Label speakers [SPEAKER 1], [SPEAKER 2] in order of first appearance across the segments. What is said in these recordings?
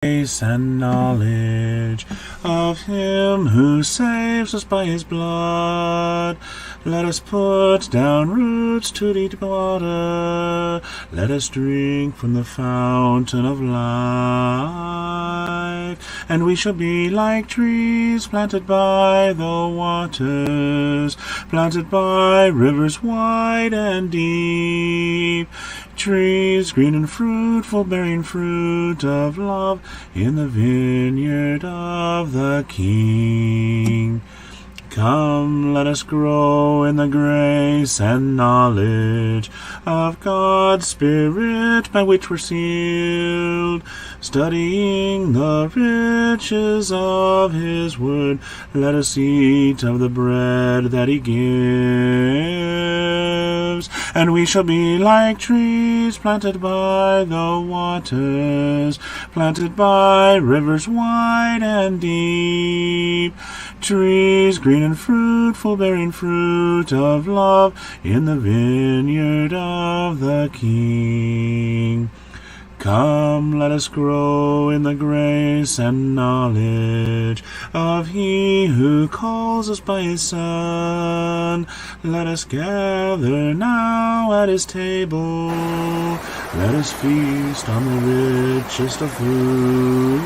[SPEAKER 1] grace and knowledge of him who saves us by his blood. Let us put down roots to deep water. Let us drink from the fountain of life. And we shall be like trees planted by the waters, planted by rivers wide and deep. Trees green and fruitful, bearing fruit of love in the vineyard of the King. Come, let us grow in the grace and knowledge of God's Spirit by which we're sealed, studying the riches of his word. Let us eat of the bread that he gives, and we shall be like trees planted by the waters, planted by rivers wide and deep. Trees green and fruitful, bearing fruit of love in the vineyard of the King. Come, let us grow in the grace and knowledge of he who calls us by his Son. Let us gather now at his table. Let us feast on the richest of food.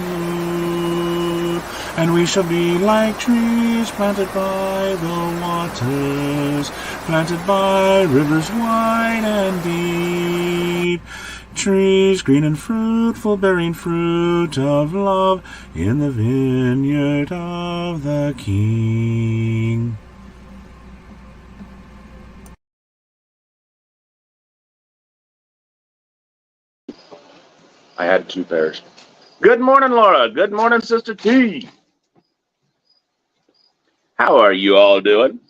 [SPEAKER 1] And we shall be like trees planted by the waters, planted by rivers wide and deep. Trees green and fruitful, bearing fruit of love in the vineyard of the King.
[SPEAKER 2] I had 2 pairs. Good morning, Laura. Good morning, Sister T. How are you all doing?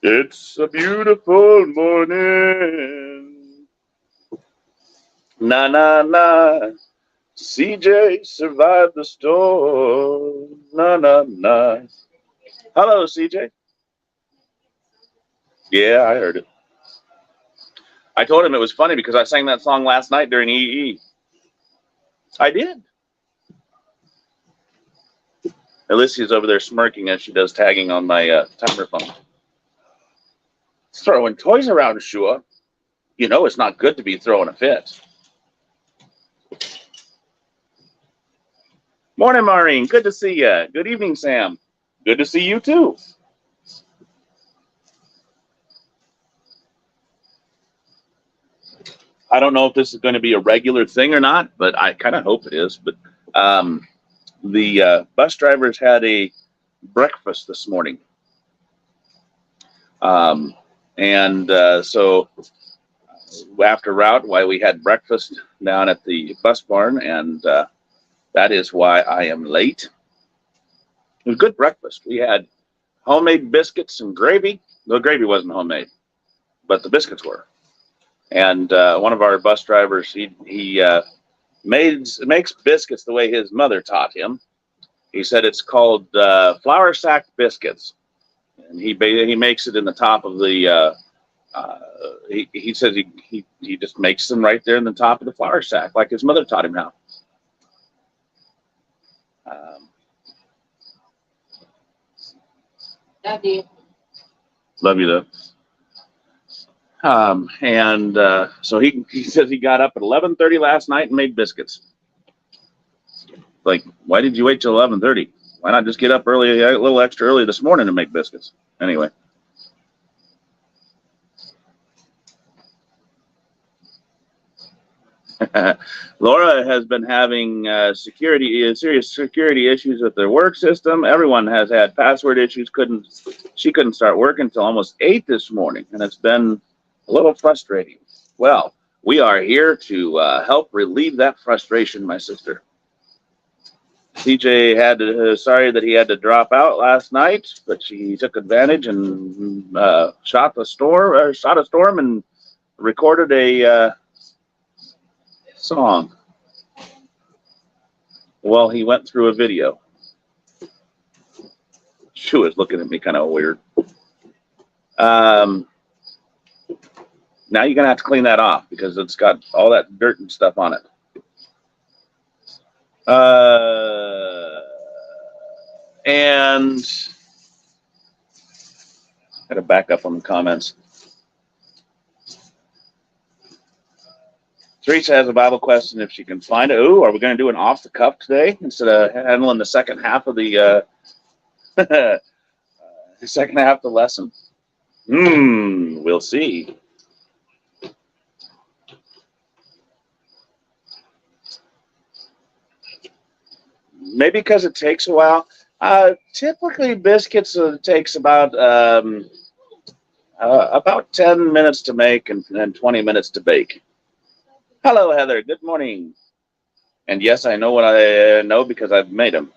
[SPEAKER 2] It's a beautiful morning. Na na na. CJ survived the storm. Na na na. Hello, CJ. Yeah, I heard it. I told him it was funny because I sang that song last night during EE. I did. Alicia's over there smirking as she does tagging on my timer phone. Throwing toys around, Shua. You know it's not good to be throwing a fit. Morning, Maureen. Good to see you. Good evening, Sam. Good to see you, too. I don't know if this is going to be a regular thing or not, but I kind of hope it is. But the bus drivers had a breakfast this morning. So after route, why we had breakfast down at the bus barn, and that is why I am late. It was a good breakfast. We had homemade biscuits and gravy. The gravy wasn't homemade, but the biscuits were. And one of our bus drivers, he makes biscuits the way his mother taught him. He said it's called flour sack biscuits, and he makes it in the top of the. He says he just makes them right there in the top of the flour sack, like his mother taught him how. Love you. Love you, though. So he says he got up at 11:30 last night and made biscuits. Like, why did you wait till 11:30? Why not just get up early, a little extra early this morning and make biscuits? Anyway. Laura has been having serious security issues with their work system. Everyone has had password issues. She couldn't start work until almost 8 this morning, and it's been a little frustrating. Well, we are here to help relieve that frustration, my sister. CJ sorry that he had to drop out last night, but she took advantage and shot a storm and recorded a song while he went through a video. She was looking at me kind of weird. Now you're going to have to clean that off because it's got all that dirt and stuff on it. And got to back up on the comments. Teresa has a Bible question if she can find it. Ooh, are we going to do an off the cuff today instead of handling the second half of the second half of the lesson? We'll see. Maybe because it takes a while. Typically, biscuits takes about 10 minutes to make and 20 minutes to bake. Hello, Heather. Good morning. And yes, I know what I know because I've made them.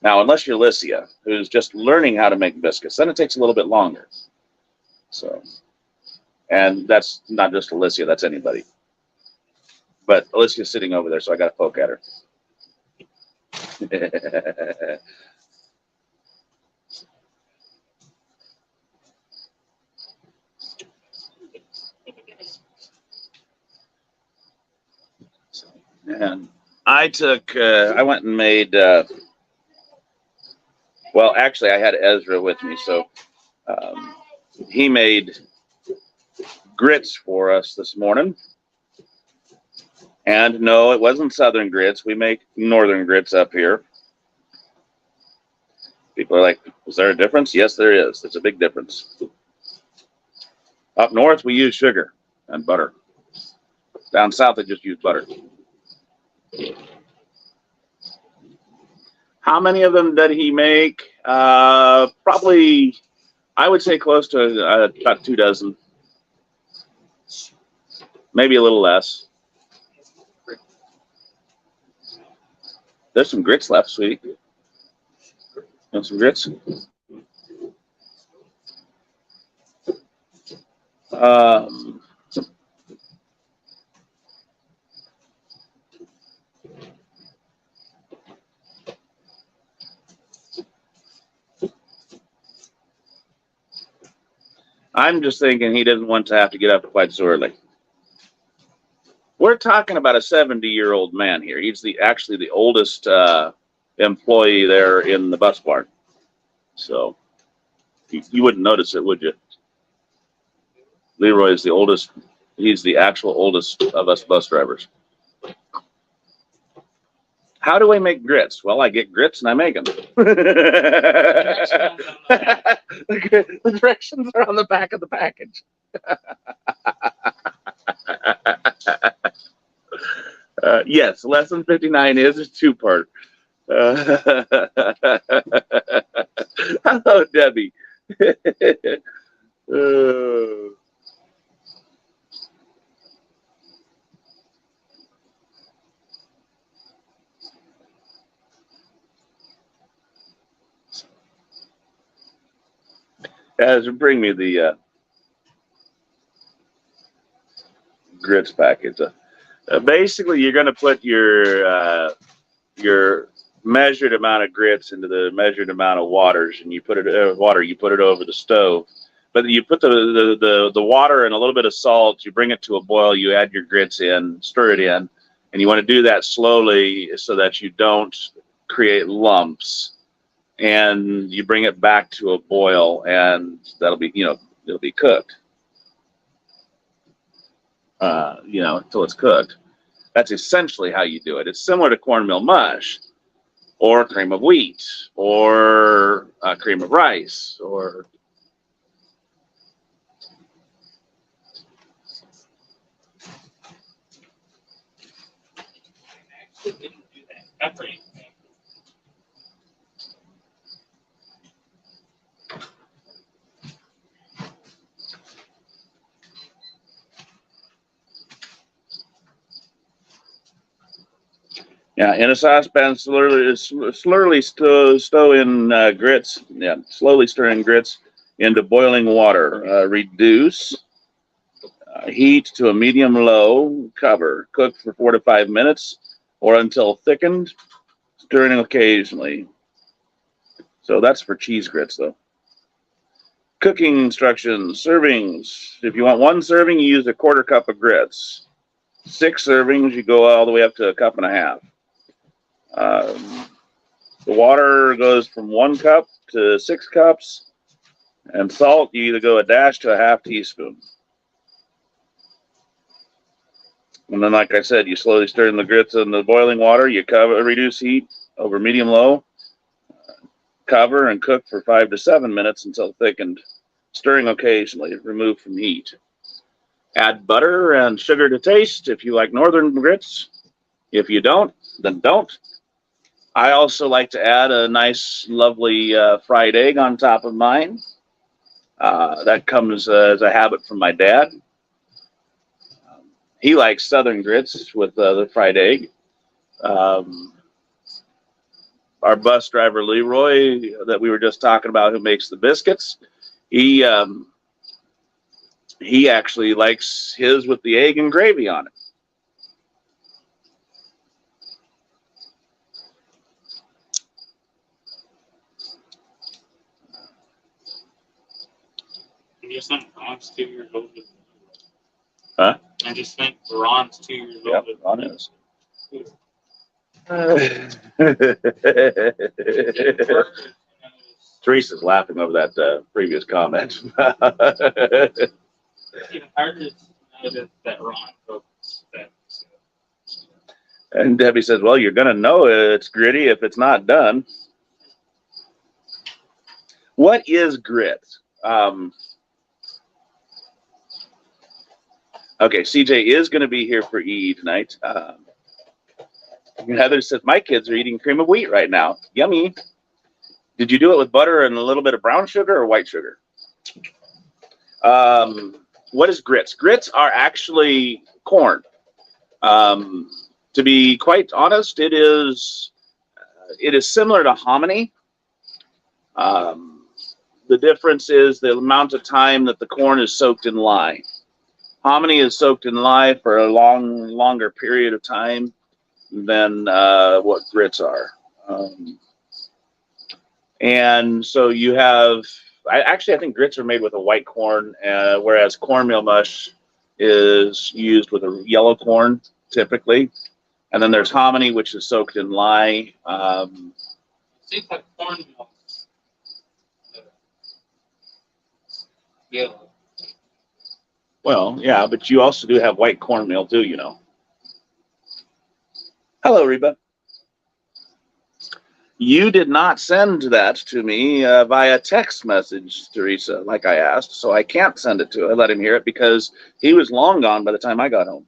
[SPEAKER 2] Now, unless you're Alicia, who's just learning how to make biscuits, then it takes a little bit longer. So, and that's not just Alicia, that's anybody. But Alicia's sitting over there, so I got to poke at her. And I went and made, well, actually, I had Ezra with me, so he made grits for us this morning. And no, it wasn't Southern grits. We make Northern grits up here. People are like, is there a difference? Yes, there is. There's a big difference. Up north, we use sugar and butter. Down south, they just use butter. How many of them did he make? Probably, I would say close to about 2 dozen. Maybe a little less. There's some grits left, sweetie. Want some grits? I'm just thinking he doesn't want to have to get up quite so early. We're talking about a 70-year-old man here. He's actually the oldest employee there in the bus barn. So you wouldn't notice it, would you? Leroy is the oldest. He's the actual oldest of us bus drivers. How do I make grits? Well, I get grits and I make them. The directions are on the back of the package. Yes, lesson 59 is a 2-part. Hello, Debbie. Bring me the grits package. Basically, you're going to put your measured amount of grits into the measured amount of waters, and you put it over the stove. But you put the water and a little bit of salt. You bring it to a boil. You add your grits in, stir it in, and you want to do that slowly so that you don't create lumps. And you bring it back to a boil, and that'll be, it'll be cooked. Until it's cooked. That's essentially how you do it. It's similar to cornmeal mush, or cream of wheat, or cream of rice, or yeah, in a saucepan, slowly stow in grits. Yeah, slowly stir in grits into boiling water. Reduce heat to a medium-low. Cover. Cook for 4 to 5 minutes or until thickened, stirring occasionally. So that's for cheese grits, though. Cooking instructions, servings. If you want 1 serving, you use a 1/4 cup of grits. 6 servings, you go all the way up to 1.5 cups. The water goes from 1 cup to 6 cups, and salt, you either go a dash to a 1/2 teaspoon. And then, like I said, you slowly stir in the grits in the boiling water. You cover, reduce heat over medium-low. Cover and cook for 5 to 7 minutes until thickened, stirring occasionally. Remove from heat. Add butter and sugar to taste if you like northern grits. If you don't, then don't. I also like to add a nice, lovely fried egg on top of mine. That comes as a habit from my dad. He likes southern grits with the fried egg. Our bus driver, Leroy, that we were just talking about, who makes the biscuits, he actually likes his with the egg and gravy on it.
[SPEAKER 3] I just think Ron's 2 years old.
[SPEAKER 2] Huh?
[SPEAKER 3] I just think Ron's 2 years
[SPEAKER 2] Yep,
[SPEAKER 3] old.
[SPEAKER 2] Ron is. Teresa's laughing over that previous comment.
[SPEAKER 3] Even harder to know that Ron cooks that.
[SPEAKER 2] And Debbie says, well, you're going to know it's gritty if it's not done. What is grit? Okay, CJ is going to be here for EE tonight. Heather says, my kids are eating cream of wheat right now. Yummy. Did you do it with butter and a little bit of brown sugar or white sugar? What is grits? Grits are actually corn. To be quite honest, it is similar to hominy. The difference is the amount of time that the corn is soaked in lye. Hominy is soaked in lye for a longer period of time than what grits are. And so you have, I think grits are made with a white corn, whereas cornmeal mush is used with a yellow corn typically. And then there's hominy, which is soaked in lye.
[SPEAKER 3] Seems like cornmeal. Yellow.
[SPEAKER 2] Well, yeah, but you also do have white cornmeal too, you know. Hello, Reba. You did not send that to me via text message, Teresa, like I asked, so I can't send it to him. I let him hear it because he was long gone by the time I got home.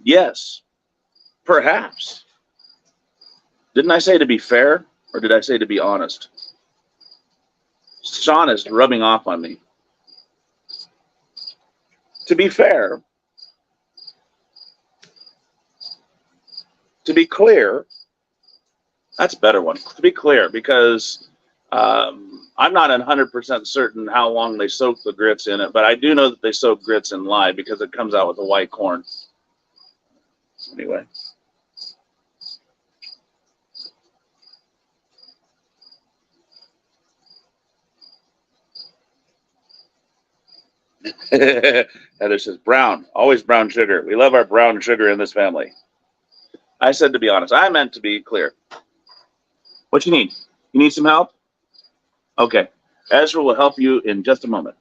[SPEAKER 2] Yes, perhaps. Didn't I say to be fair, or did I say to be honest? Sean is rubbing off on me. To be fair, to be clear, that's a better one. To be clear, because I'm not 100% certain how long they soak the grits in it, but I do know that they soak grits in lye because it comes out with a white corn. Anyway. Heather says, brown, always brown sugar. We love our brown sugar in this family. I said to be honest. I meant to be clear. What you need? You need some help? Okay. Ezra will help you in just a moment.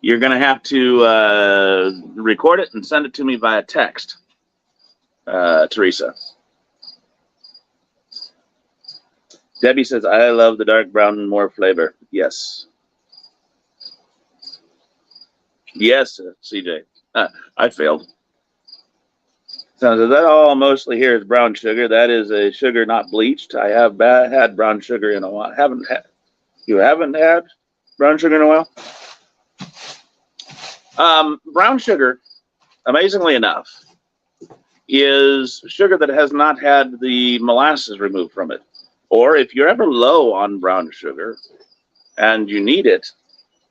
[SPEAKER 2] You're going to have to record it and send it to me via text, Teresa. Debbie says, I love the dark brown and more flavor. Yes. Yes, CJ. I failed. So that all mostly here is brown sugar. That is a sugar not bleached. I have had brown sugar in a while. You haven't had brown sugar in a while? Brown sugar, amazingly enough, is sugar that has not had the molasses removed from it. Or if you're ever low on brown sugar and you need it,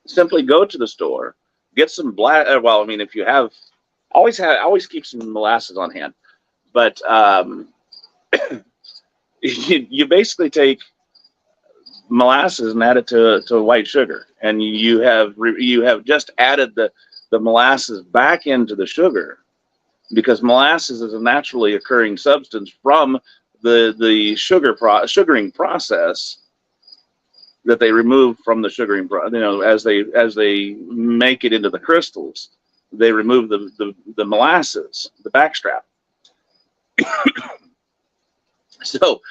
[SPEAKER 2] simply go to the store, get some black. Well, I mean, if you always keep some molasses on hand. But you basically take molasses and add it to white sugar, and you have just added the molasses back into the sugar, because molasses is a naturally occurring substance from the sugaring process that they remove from the sugaring. As they make it into the crystals, they remove the molasses, the backstrap. So,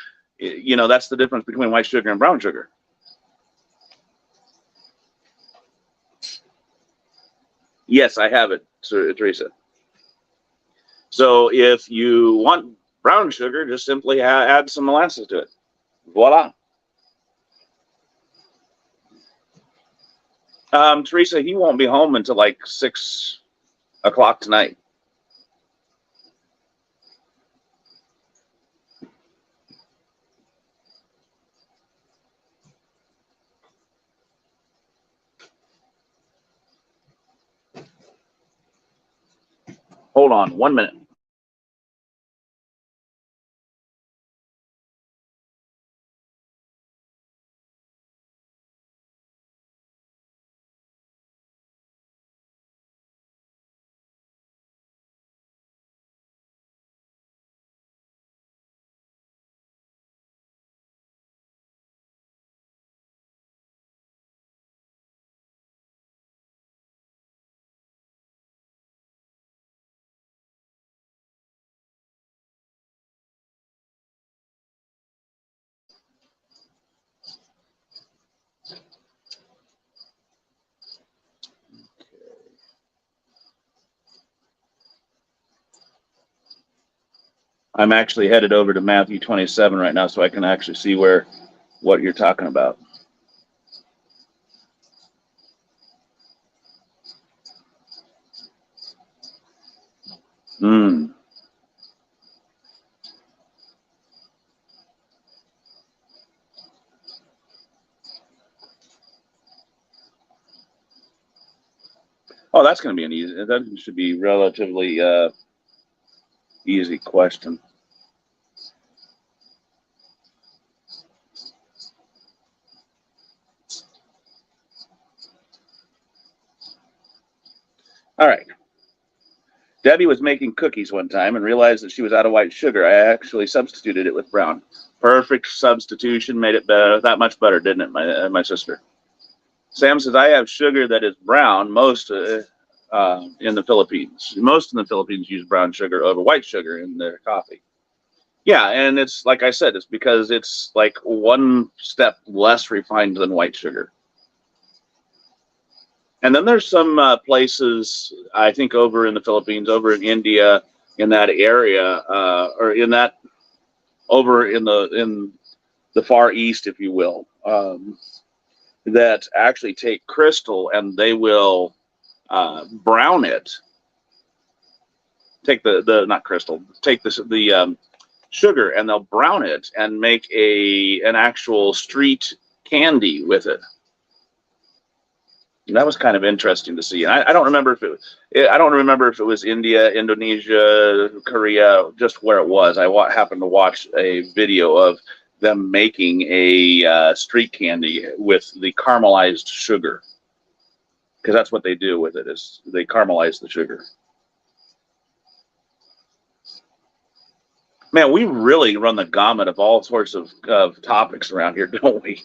[SPEAKER 2] that's the difference between white sugar and brown sugar. Yes, I have it, Teresa. So if you want brown sugar, just simply add some molasses to it. Voila. Teresa, he won't be home until like 6 o'clock tonight. Hold on 1 minute. I'm actually headed over to Matthew 27 right now, so I can actually see what you're talking about. Mm. Oh, that's going to be that should be relatively easy question. All right. Debbie was making cookies one time and realized that she was out of white sugar. I actually substituted it with brown. Perfect substitution, made it that much better, didn't it, my sister? Sam says, I have sugar that is brown most in the Philippines. Most in the Philippines use brown sugar over white sugar in their coffee. Yeah, and it's like I said, it's because it's like one step less refined than white sugar. And then there's some places, I think, over in the Philippines, over in India, in that area, or over in the Far East, if you will, that actually take crystal and they will brown it. Take the not crystal, take the sugar, and they'll brown it and make an actual street candy with it. And that was kind of interesting to see. And I don't remember if it was India, Indonesia, Korea, just where it was. I happened to watch a video of them making a street candy with the caramelized sugar, because that's what they do with it, is they caramelize the sugar. Man, we really run the gamut of all sorts of topics around here, don't we?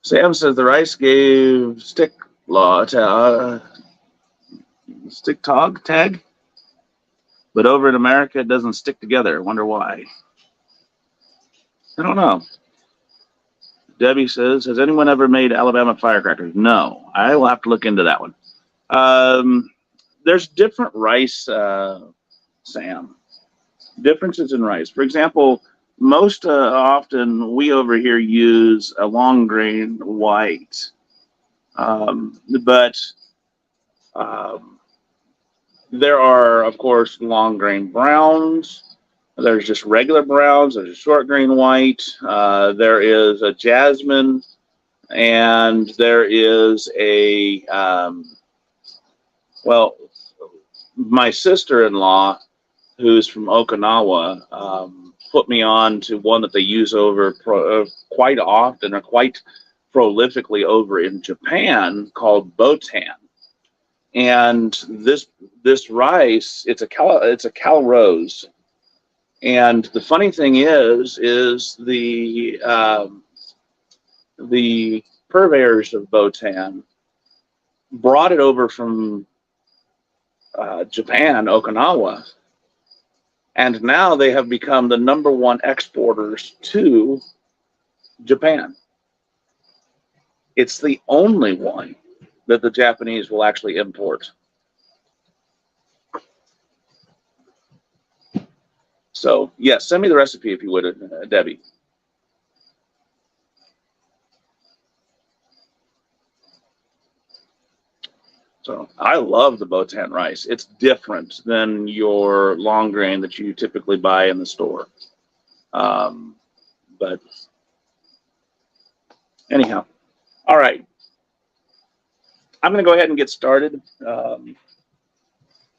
[SPEAKER 2] Sam says the rice gave stick stick tag, but over in America it doesn't stick together. Wonder why. I don't know. Debbie says, has anyone ever made Alabama firecrackers? No. I will have to look into that one. There's different rice, Sam. Differences in rice. For example, most often we over here use a long grain white, but there are, of course, long grain browns. There's just regular browns. There's a short grain white. There is a jasmine, and there is a well, my sister-in-law, who's from Okinawa, put me on to one that they use over quite often or quite prolifically over in Japan called botan. And this rice, it's a cal rose. And the funny thing is the purveyors of botan brought it over from Japan, Okinawa, and now they have become the #1 exporters to Japan. It's the only one that the Japanese will actually import. So, yes, send me the recipe if you would, Debbie. So I love the botan rice. It's different than your long grain that you typically buy in the store. But anyhow, all right. I'm going to go ahead and get started.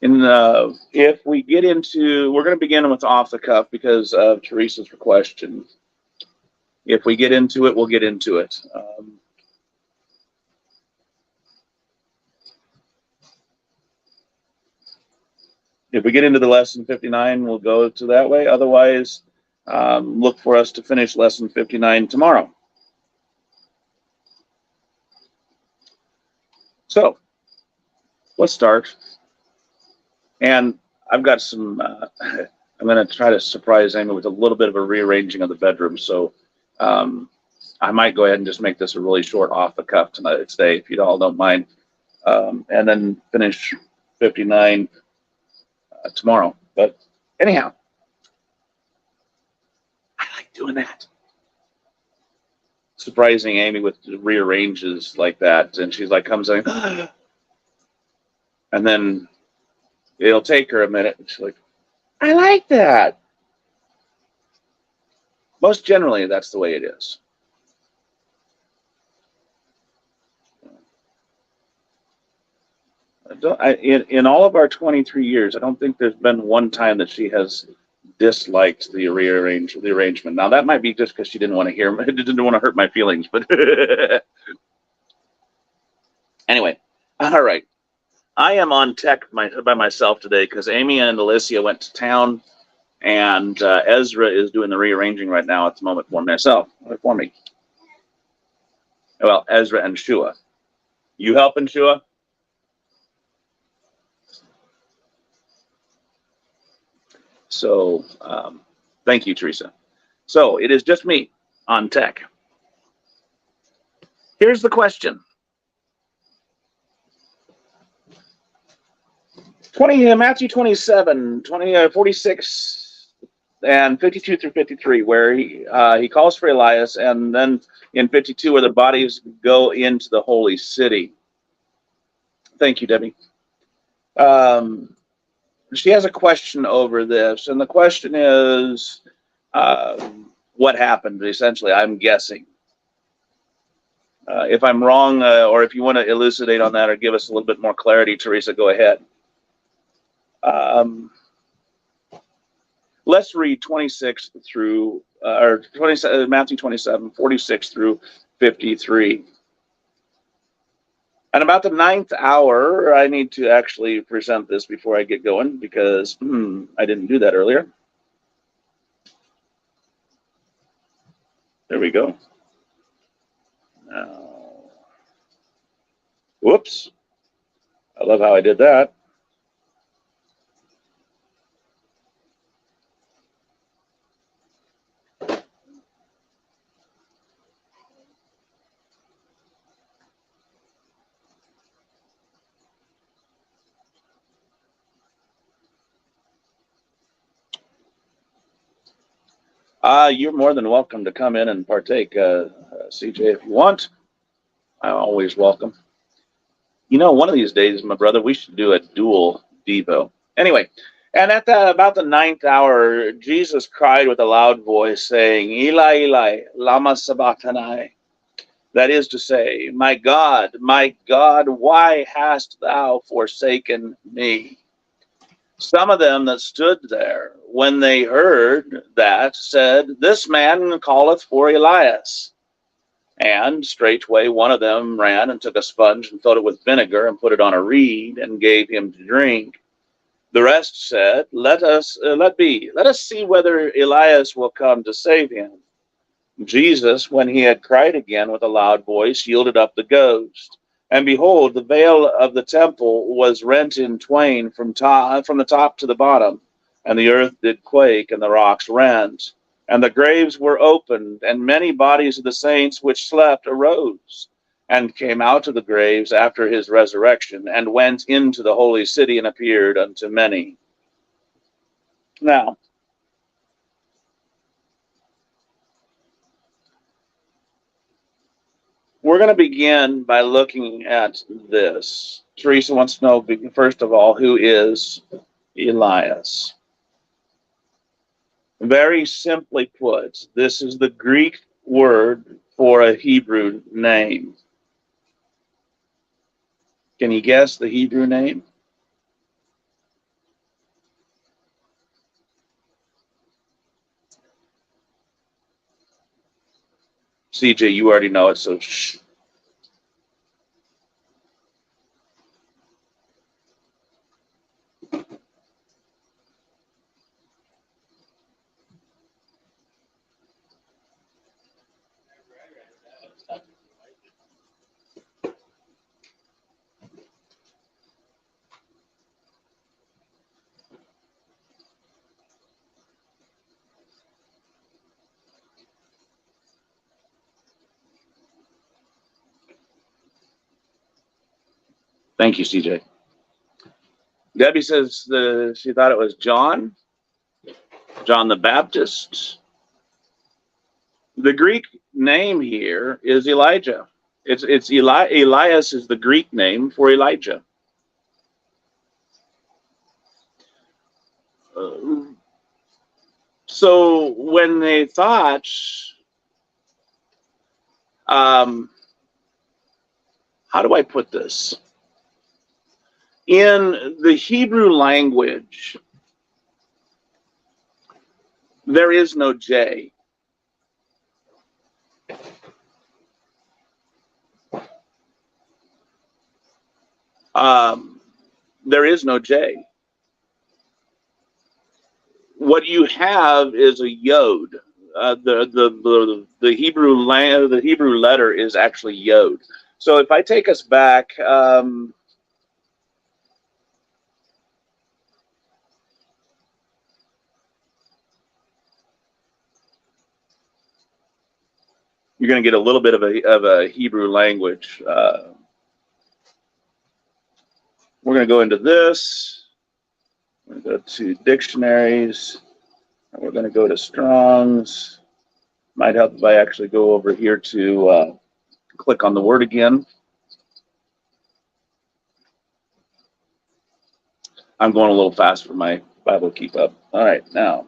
[SPEAKER 2] If we get into, we're going to begin with off the cuff because of Teresa's question. If we get into it, we'll get into it. If we get into the lesson 59, we'll go to that way. Otherwise, look for us to finish lesson 59 tomorrow. So let's start. And I've got some, I'm going to try to surprise Amy with a little bit of a rearranging of the bedroom. So I might go ahead and just make this a really short off the cuff today, if you all don't mind. And then finish 59 tomorrow. But anyhow, I like doing that. Surprising Amy with rearranges like that. And she's like, comes in, and then it'll take her a minute. And she's like, I like that. Most generally, that's the way it is. In all of our 23 years, I don't think there's been one time that she has disliked the arrangement. Now that might be just because she didn't want to didn't want to hurt my feelings. But anyway, all right. I am on tech by myself today because Amy and Alicia went to town, and Ezra is doing the rearranging right now at the moment for me. Well, Ezra and Shua. You helping, Shua? So thank you, Teresa. So it is just me on tech. Here's the question. Matthew 27, 46, and 52 through 53, where he calls for Elias, and then in 52, where the bodies go into the holy city. Thank you, Debbie. She has a question over this, and the question is, what happened, essentially, I'm guessing. If I'm wrong, or if you want to elucidate on that or give us a little bit more clarity, Teresa, go ahead. Let's read 26 through, Matthew 27, 46 through 53. And about the 9th hour, I need to actually present this before I get going because I didn't do that earlier. There we go. Now, whoops. I love how I did that. You're more than welcome to come in and partake, CJ, if you want. I'm always welcome. You know, one of these days, my brother, we should do a dual Devo. Anyway, and at about the 9th hour, Jesus cried with a loud voice, saying, Eli, Eli, lama sabachthani. That is to say, my God, why hast thou forsaken me? Some of them that stood there, when they heard that, said, This man calleth for Elias. And straightway one of them ran and took a sponge and filled it with vinegar and put it on a reed and gave him to drink. The rest said, Let us see whether Elias will come to save him. Jesus, when he had cried again with a loud voice, yielded up the ghost. And behold, the veil of the temple was rent in twain from the top to the bottom, and the earth did quake, and the rocks rent, and the graves were opened, and many bodies of the saints which slept arose, and came out of the graves after his resurrection, and went into the holy city, and appeared unto many. Now, we're going to begin by looking at this. Teresa wants to know, first of all, who is Elias? Very simply put, this is the Greek word for a Hebrew name. Can you guess the Hebrew name? CJ, you already know it, so shh. Thank you, CJ. Debbie says she thought it was John the Baptist. The Greek name here is Elijah. It's Elias is the Greek name for Elijah. So when they thought, how do I put this? In the Hebrew language, there is no J. There is no J. What you have is a yod. The Hebrew letter is actually yod. So if I take us back, you're going to get a little bit of a Hebrew language. We're going to go into this. We're going to go to dictionaries. And we're going to go to Strong's. Might help if I actually go over here to click on the word again. I'm going a little fast for my Bible to keep up. All right, now.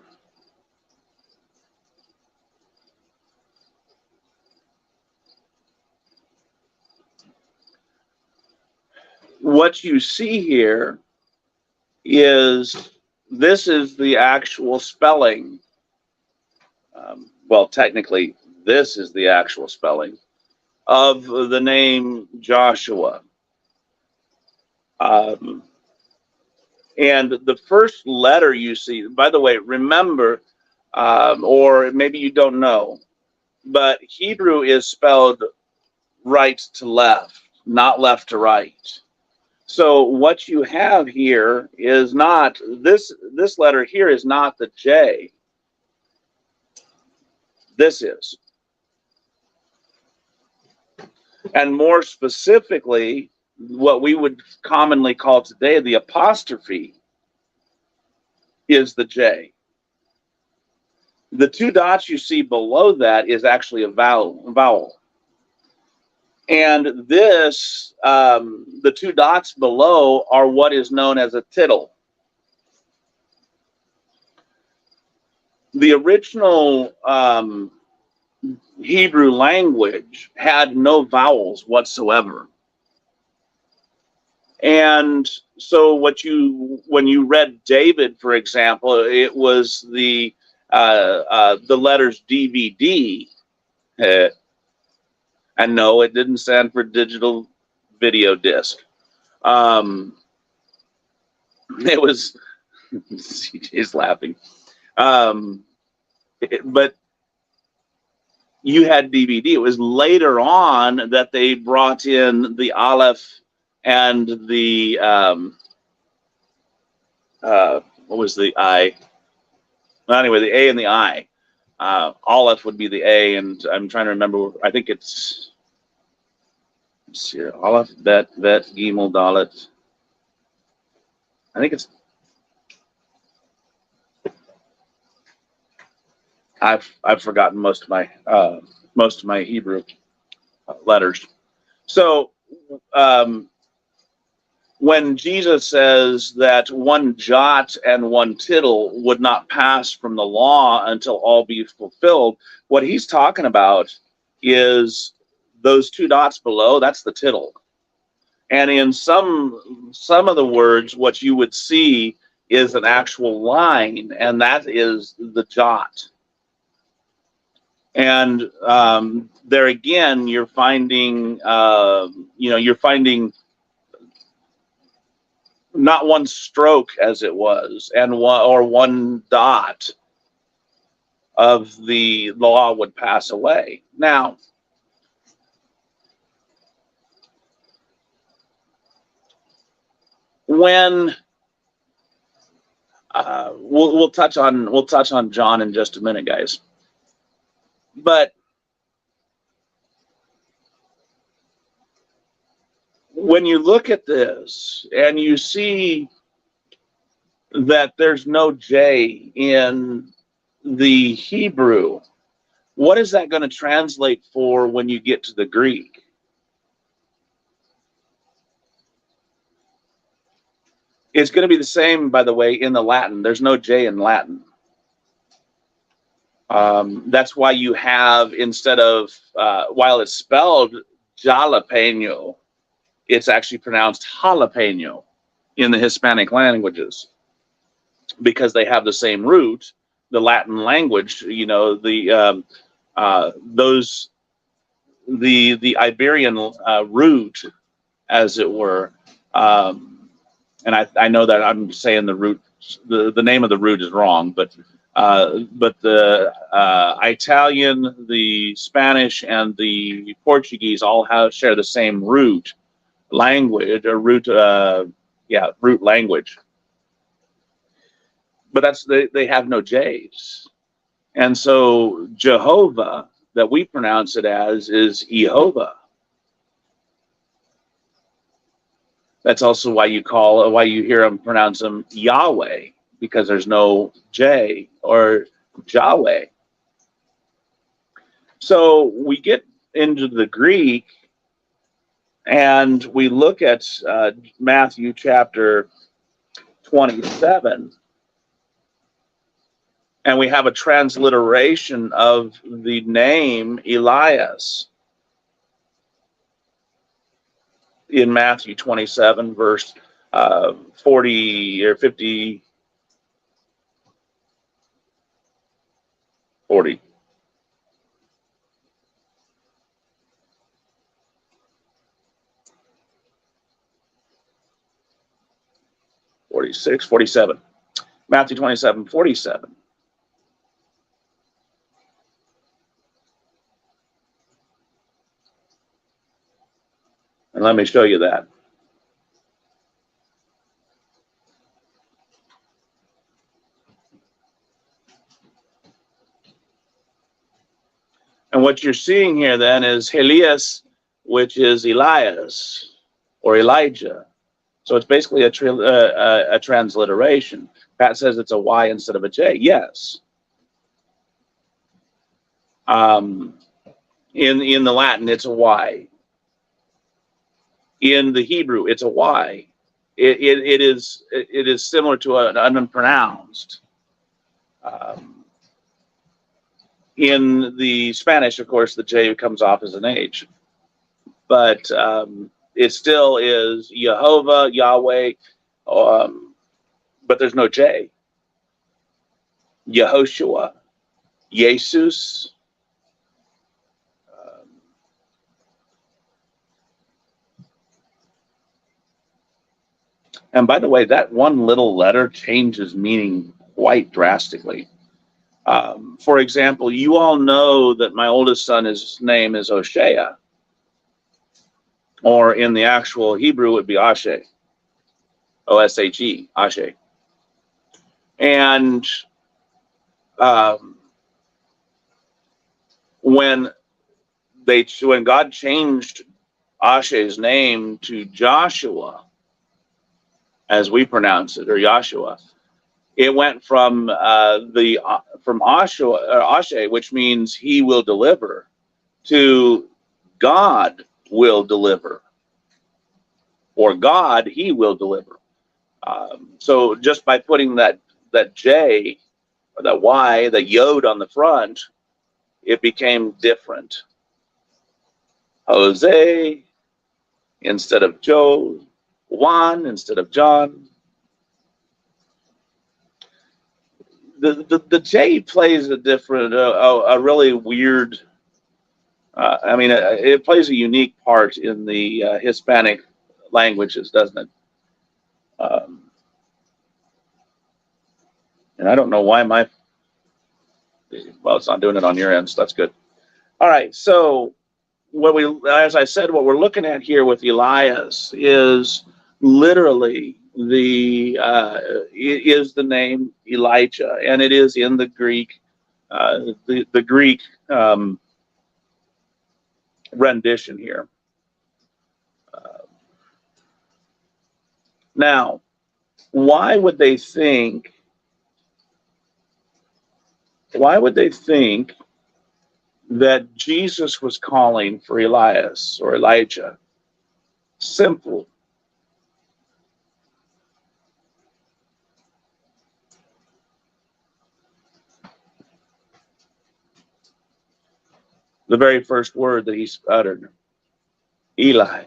[SPEAKER 2] What you see here is this is the actual spelling. Well, technically, this is the actual spelling of the name Joshua. And the first letter you see, by the way, remember, or maybe you don't know, but Hebrew is spelled right to left, not left to right. So what you have here is not this letter here is not the J. This is. And more specifically, what we would commonly call today the apostrophe is the J. The two dots you see below that is actually a vowel. And this, the two dots below are what is known as a tittle. The original Hebrew language had no vowels whatsoever. And so when you read David, for example, it was the letters DVD. And no, it didn't stand for digital video disc. It was, CJ's laughing. But you had DVD. It was later on that they brought in the Aleph and the, what was the I? Well, anyway, the A and the I. Aleph would be the A, and I'm trying to remember, I think it's here, Aleph, Bet, Gimel, Dalet. I think it's, I've forgotten most of my Hebrew letters. So when Jesus says that one jot and one tittle would not pass from the law until all be fulfilled, what he's talking about is those two dots below, that's the tittle. And in some of the words, what you would see is an actual line, and that is the jot. And there again, you're finding, you're finding not one stroke as it was, and one dot of the law would pass away. Now, when we'll touch on John in just a minute, guys. But when you look at this and you see that there's no J in the Hebrew, what is that going to translate for when you get to the Greek? It's going to be the same, by the way, in the Latin. There's no J in Latin. That's why you have, instead of, while it's spelled jalapeno, it's actually pronounced jalapeno in the Hispanic languages, because they have the same root, the Latin language, the Iberian root, as it were. And I know that I'm saying the root, the name of the root is wrong, but the Italian, the Spanish, and the Portuguese all share the same root language, or root language. But they have no J's, and so Jehovah, that we pronounce it as, is Jehovah. That's also why you hear them pronounce them Yahweh, because there's no J, or Yahweh. So we get into the Greek, and we look at Matthew chapter 27, and we have a transliteration of the name Elias in Matthew 27, verse 40 or 50, 40. $46.47. Matthew 27:47. And let me show you that. And what you're seeing here then is Elias, which is Elias or Elijah. So it's basically a transliteration. Pat says it's a Y instead of a J. Yes. In the Latin, it's a Y. In the Hebrew, it's a Y. It is similar to an unpronounced. In the Spanish, of course, the J comes off as an H, but it still is Jehovah, Yahweh, but there's no J. Yehoshua, Jesus. And by the way, that one little letter changes meaning quite drastically. For example, you all know that my oldest son, his name is Oshea, or in the actual Hebrew, it would be Ashe, O-S-H-E, Ashe. And when God changed Ashe's name to Joshua, as we pronounce it, or Yahshua, it went from Ashe, which means he will deliver, to God will deliver, or God he will deliver. So just by putting that J or that Y, the yod on the front, it became different. Jose instead of Joe, Juan instead of John. The J plays a different, a really weird. It plays a unique part in the Hispanic languages, doesn't it? And I don't know why it's not doing it on your end, so that's good. All right, so as I said, what we're looking at here with Elias is literally is the name Elijah, and it is in the Greek, the Greek rendition here. Now, why would they think that Jesus was calling for Elias or Elijah? Simple. The very first word that he uttered, Eli.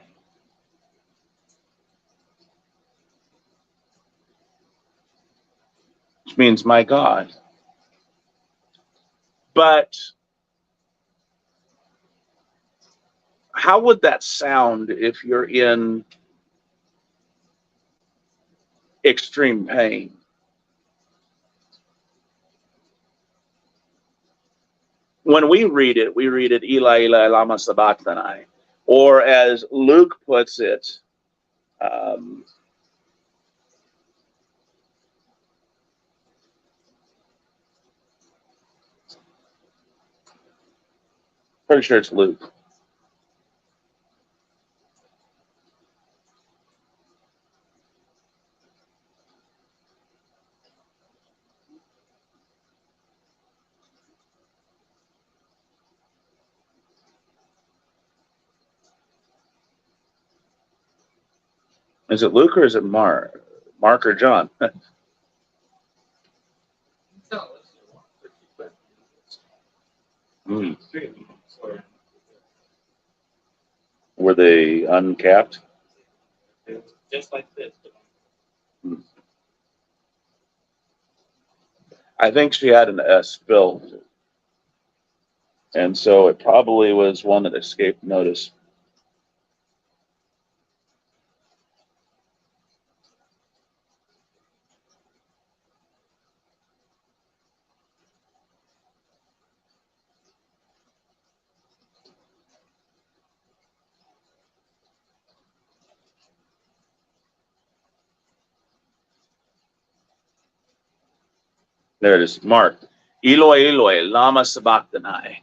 [SPEAKER 2] Which means my God. But how would that sound if you're in extreme pain? When we read it Eli, Eli, lama sabachthani. Or as Luke puts it, pretty sure it's Luke. Is it Luke or is it Mark? Mark or John? Were they uncapped?
[SPEAKER 3] Just like this.
[SPEAKER 2] I think she had a spill. And so it probably was one that escaped notice. There it is. Mark. Eloi, Eloi, lama sabachthani.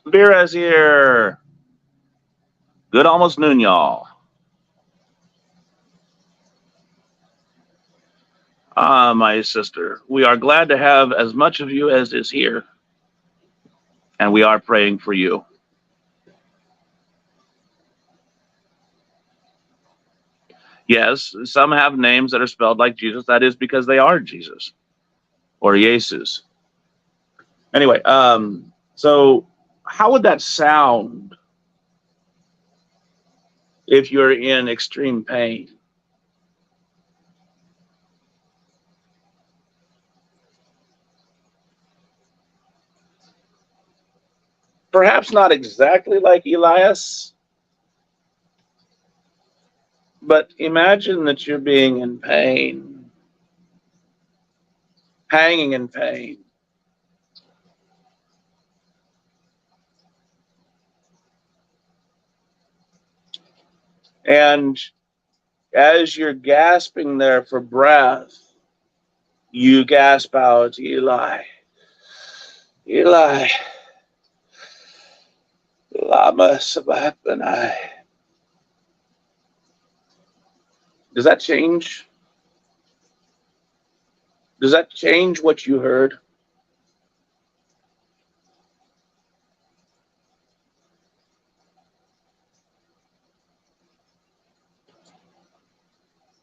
[SPEAKER 2] Vera's here. Good almost noon, y'all. Ah, my sister, we are glad to have as much of you as is here, and we are praying for you. Yes, some have names that are spelled like Jesus. That is because they are Jesus or Jesus. Anyway, so how would that sound if you're in extreme pain? Perhaps not exactly like Elias, but imagine that you're being in pain, hanging in pain. And as you're gasping there for breath, you gasp out, Eli, Eli, lama sabachthani. Does that change? Does that change what you heard?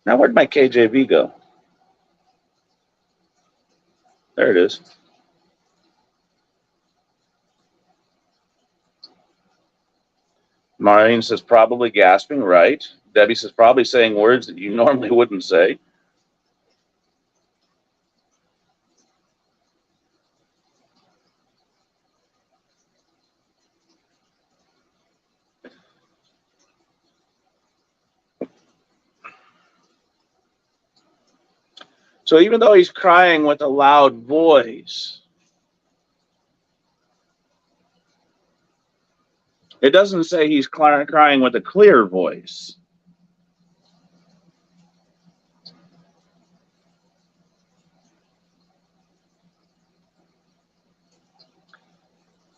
[SPEAKER 2] Now, where'd my KJV go? There it is. Maureen says probably gasping, right? Debbie says probably saying words that you normally wouldn't say. So even though he's crying with a loud voice, it doesn't say he's crying with a clear voice.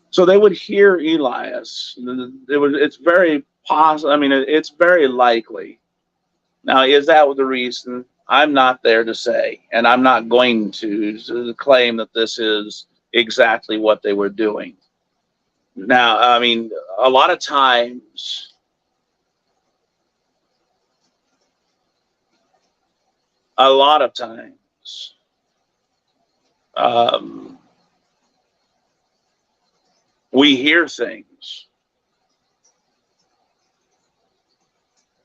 [SPEAKER 2] So they would hear Elias. It's very possible. I mean, it's very likely. Now, is that the reason? I'm not there to say, and I'm not going to claim that this is exactly what they were doing. Now, I mean, a lot of times, um, we hear things.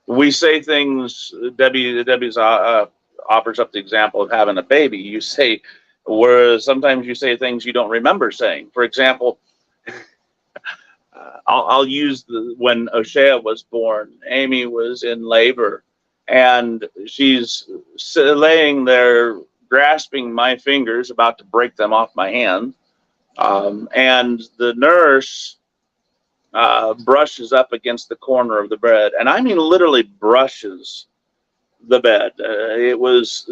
[SPEAKER 2] We say things. Debbie's offers up the example of having a baby. You say, whereas sometimes you say things you don't remember saying. For example, I'll use when O'Shea was born. Amy was in labor, and she's laying there grasping my fingers, about to break them off my hand. And the nurse brushes up against the corner of the bed, and I mean literally brushes the bed. It was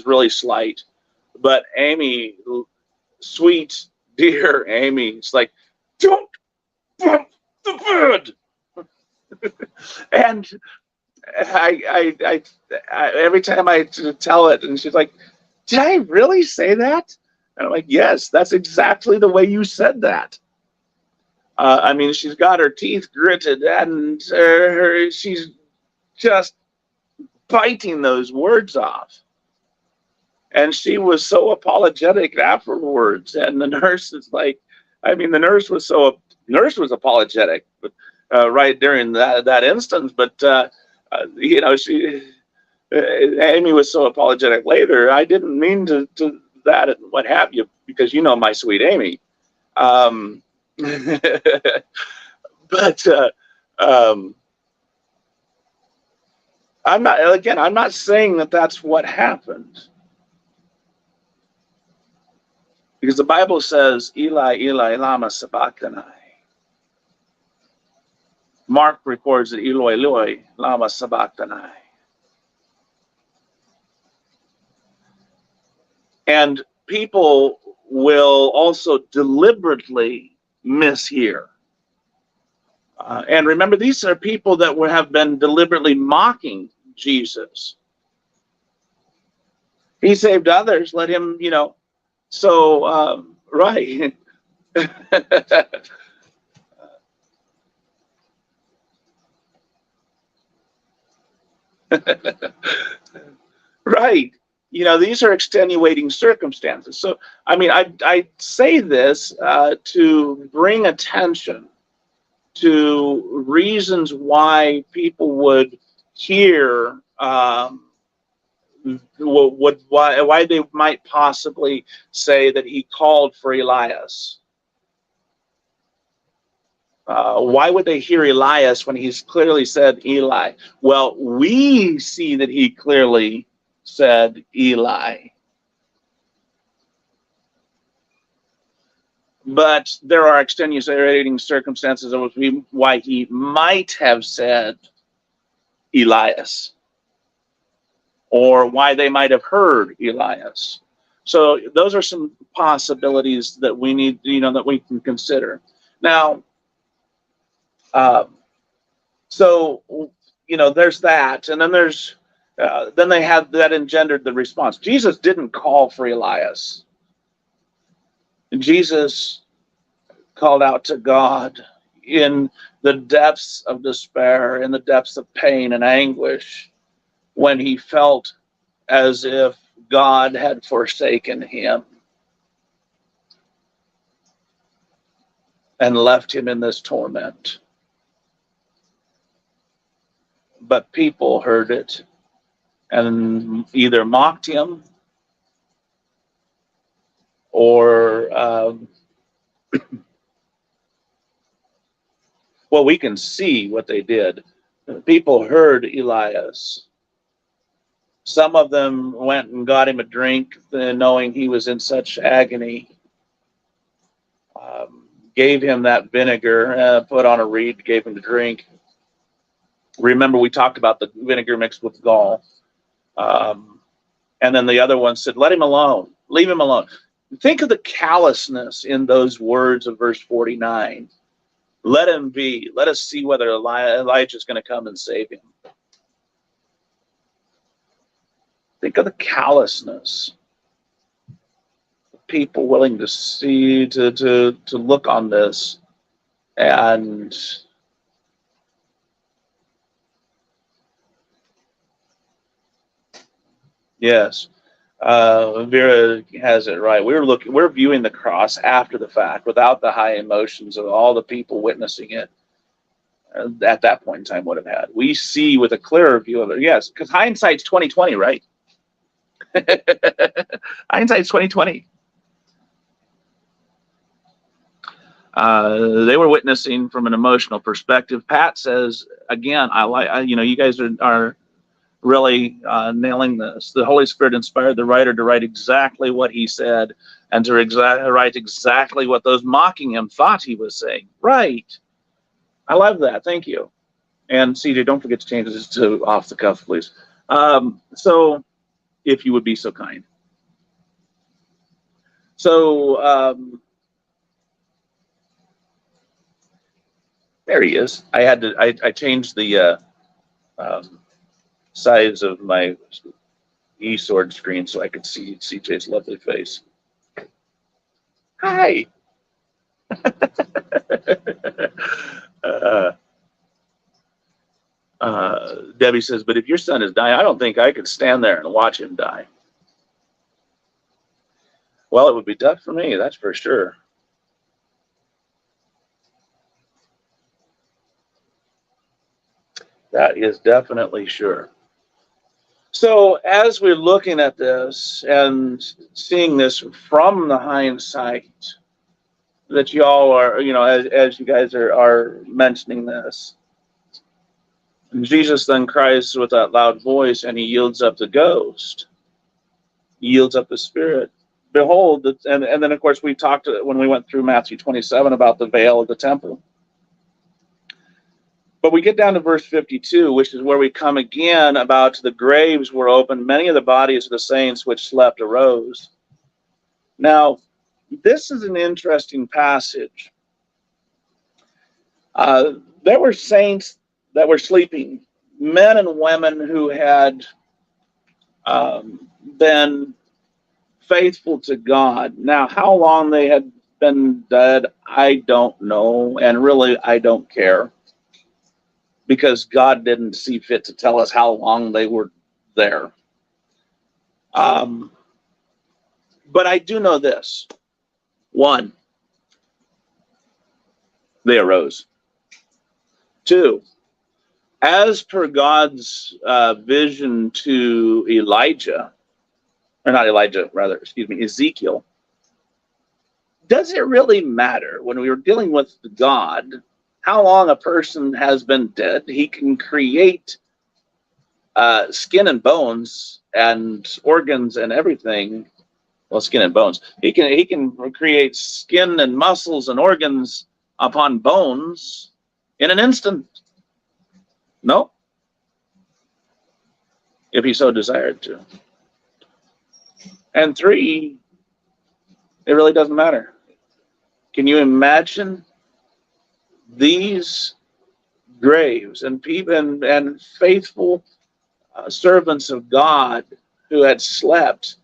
[SPEAKER 2] really slight, but Amy, sweet dear Amy, it's like, don't bump the bed. And I every time I tell it, and she's like, did I really say that? And I'm like, yes, that's exactly the way you said that. I mean, she's got her teeth gritted, and she's just biting those words off. And she was so apologetic afterwards. And the nurse is like, I mean, the nurse was apologetic, but right during that instance. But you know, Amy was so apologetic later. I didn't mean to that and what have you, because you know my sweet Amy. But I'm not saying that that's what happened, because the Bible says, Eli, Eli, lama sabachthani. Mark records that Eloi, Eloi, lama sabachthani. And people will also deliberately mishear. And remember, these are people that have been deliberately mocking Jesus. He saved others, let him, so, right. Right. These are extenuating circumstances. So, I mean, I say this to bring attention to reasons why people would hear why they might possibly say that he called for Elias. Why would they hear Elias when he's clearly said Eli? Well, we see that he clearly said Eli. But there are extenuating circumstances of why he might have said Elias, or why they might have heard Elias. So those are some possibilities that we need, that we can consider. Now, so there's that, and then then they had that engendered the response. Jesus didn't call for Elias. Jesus called out to God in the depths of despair, in the depths of pain and anguish, when he felt as if God had forsaken him and left him in this torment. But people heard it and either mocked him or well, we can see what they did. People heard Elias. Some of them went and got him a drink, knowing he was in such agony. Gave him that vinegar, put on a reed, gave him to drink. Remember, we talked about the vinegar mixed with gall. And then the other one said, let him alone. Leave him alone. Think of the callousness in those words of verse 49. Let him be. Let us see whether Elijah is going to come and save him. Think of the callousness. People willing to see, to look on this. And yes, Vera has it right. We're viewing the cross after the fact, without the high emotions of all the people witnessing it at that point in time would have had. We see with a clearer view of it. Yes, because hindsight's 2020, right? Hindsight's 2020. They were witnessing from an emotional perspective. Pat says again, you guys are really nailing this. The Holy Spirit inspired the writer to write exactly what he said, and to write exactly what those mocking him thought he was saying. Right. I love that. Thank you. And CJ, don't forget to change this to off the cuff, please. So, if you would be so kind. So, there he is. I changed the size of my eSword screen so I could see CJ's lovely face. Hi. Debbie says, but if your son is dying, I don't think I could stand there and watch him die. Well, it would be tough for me, that's for sure. That is definitely sure. So as we're looking at this and seeing this from the hindsight, that y'all are, as you guys are mentioning this, and Jesus then cries with that loud voice, and he yields up the ghost, yields up the spirit. Behold, and then of course we talked when we went through Matthew 27 about the veil of the temple. But we get down to verse 52, which is where we come again about the graves were opened. Many of the bodies of the saints which slept arose. Now, this is an interesting passage. There were saints that were sleeping, men and women who had been faithful to God. Now, how long they had been dead, I don't know, and really, I don't care, because God didn't see fit to tell us how long they were there. But I do know this. One, they arose. Two, as per God's vision to Elijah, or not Elijah, rather, excuse me, Ezekiel, does it really matter when we were dealing with God how long a person has been dead? He can create skin and bones and organs and everything. Well, skin and bones. He can create skin and muscles and organs upon bones in an instant. No, if he so desired to. And three, it really doesn't matter. Can you imagine these graves and people and faithful servants of God who had slept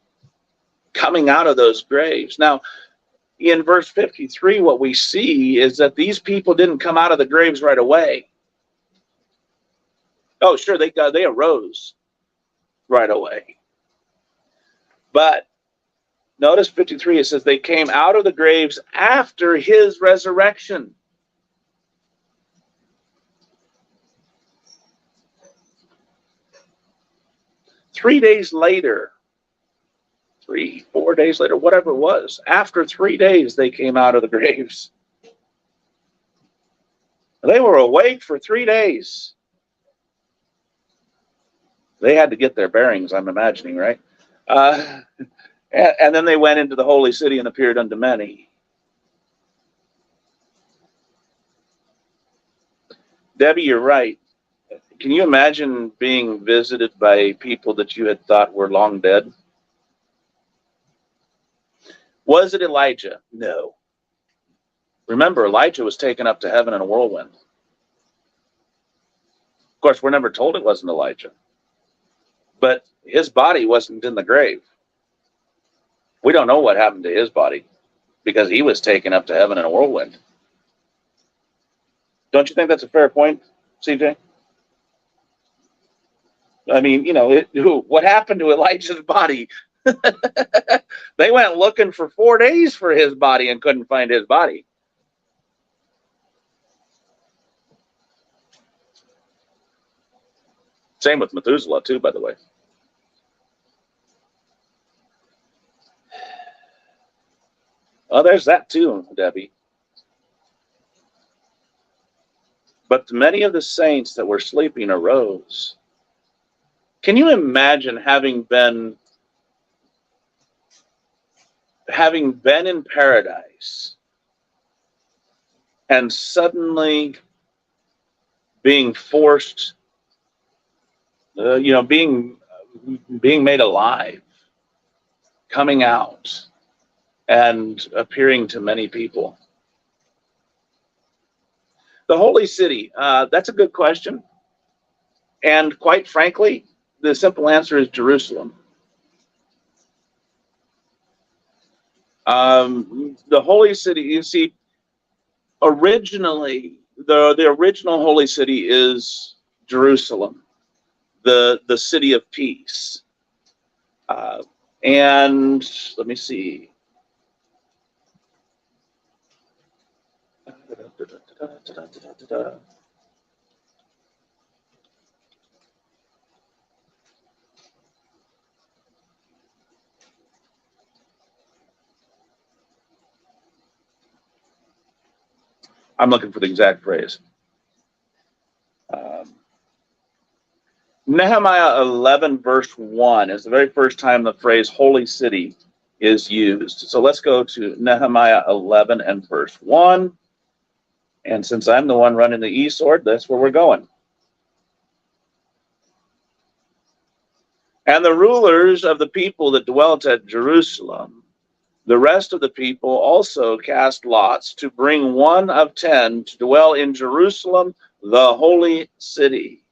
[SPEAKER 2] coming out of those graves? Now, in verse 53, what we see is that these people didn't come out of the graves right away. Oh, sure, they arose right away. But notice 53, it says they came out of the graves after his resurrection. Three days later, 4 days later, whatever it was, after 3 days, they came out of the graves. They were awake for 3 days. They had to get their bearings, I'm imagining, right? And then they went into the holy city and appeared unto many. Debbie, you're right. Can you imagine being visited by people that you had thought were long dead? Was it Elijah? No. Remember, Elijah was taken up to heaven in a whirlwind. Of course, we're never told it wasn't Elijah. But his body wasn't in the grave. We don't know what happened to his body because he was taken up to heaven in a whirlwind. Don't you think that's a fair point, CJ? I mean, what happened to Elijah's body? They went looking for 4 days for his body and couldn't find his body. Same with Methuselah, too, by the way. Well, there's that too, Debbie. But many of the saints that were sleeping arose. Can you imagine having been in paradise and suddenly being forced, being made alive, coming out and appearing to many people? The holy city, that's a good question. And quite frankly, the simple answer is Jerusalem. The holy city, you see, originally, the original holy city is Jerusalem, the city of peace. And let me see. I'm looking for the exact phrase. Nehemiah 11 verse 1 is the very first time the phrase holy city is used. So let's go to Nehemiah 11 and verse 1. And since I'm the one running the e-sword, that's where we're going. And the rulers of the people that dwelt at Jerusalem The rest of the people also cast lots to bring one of 10 to dwell in Jerusalem, the holy city,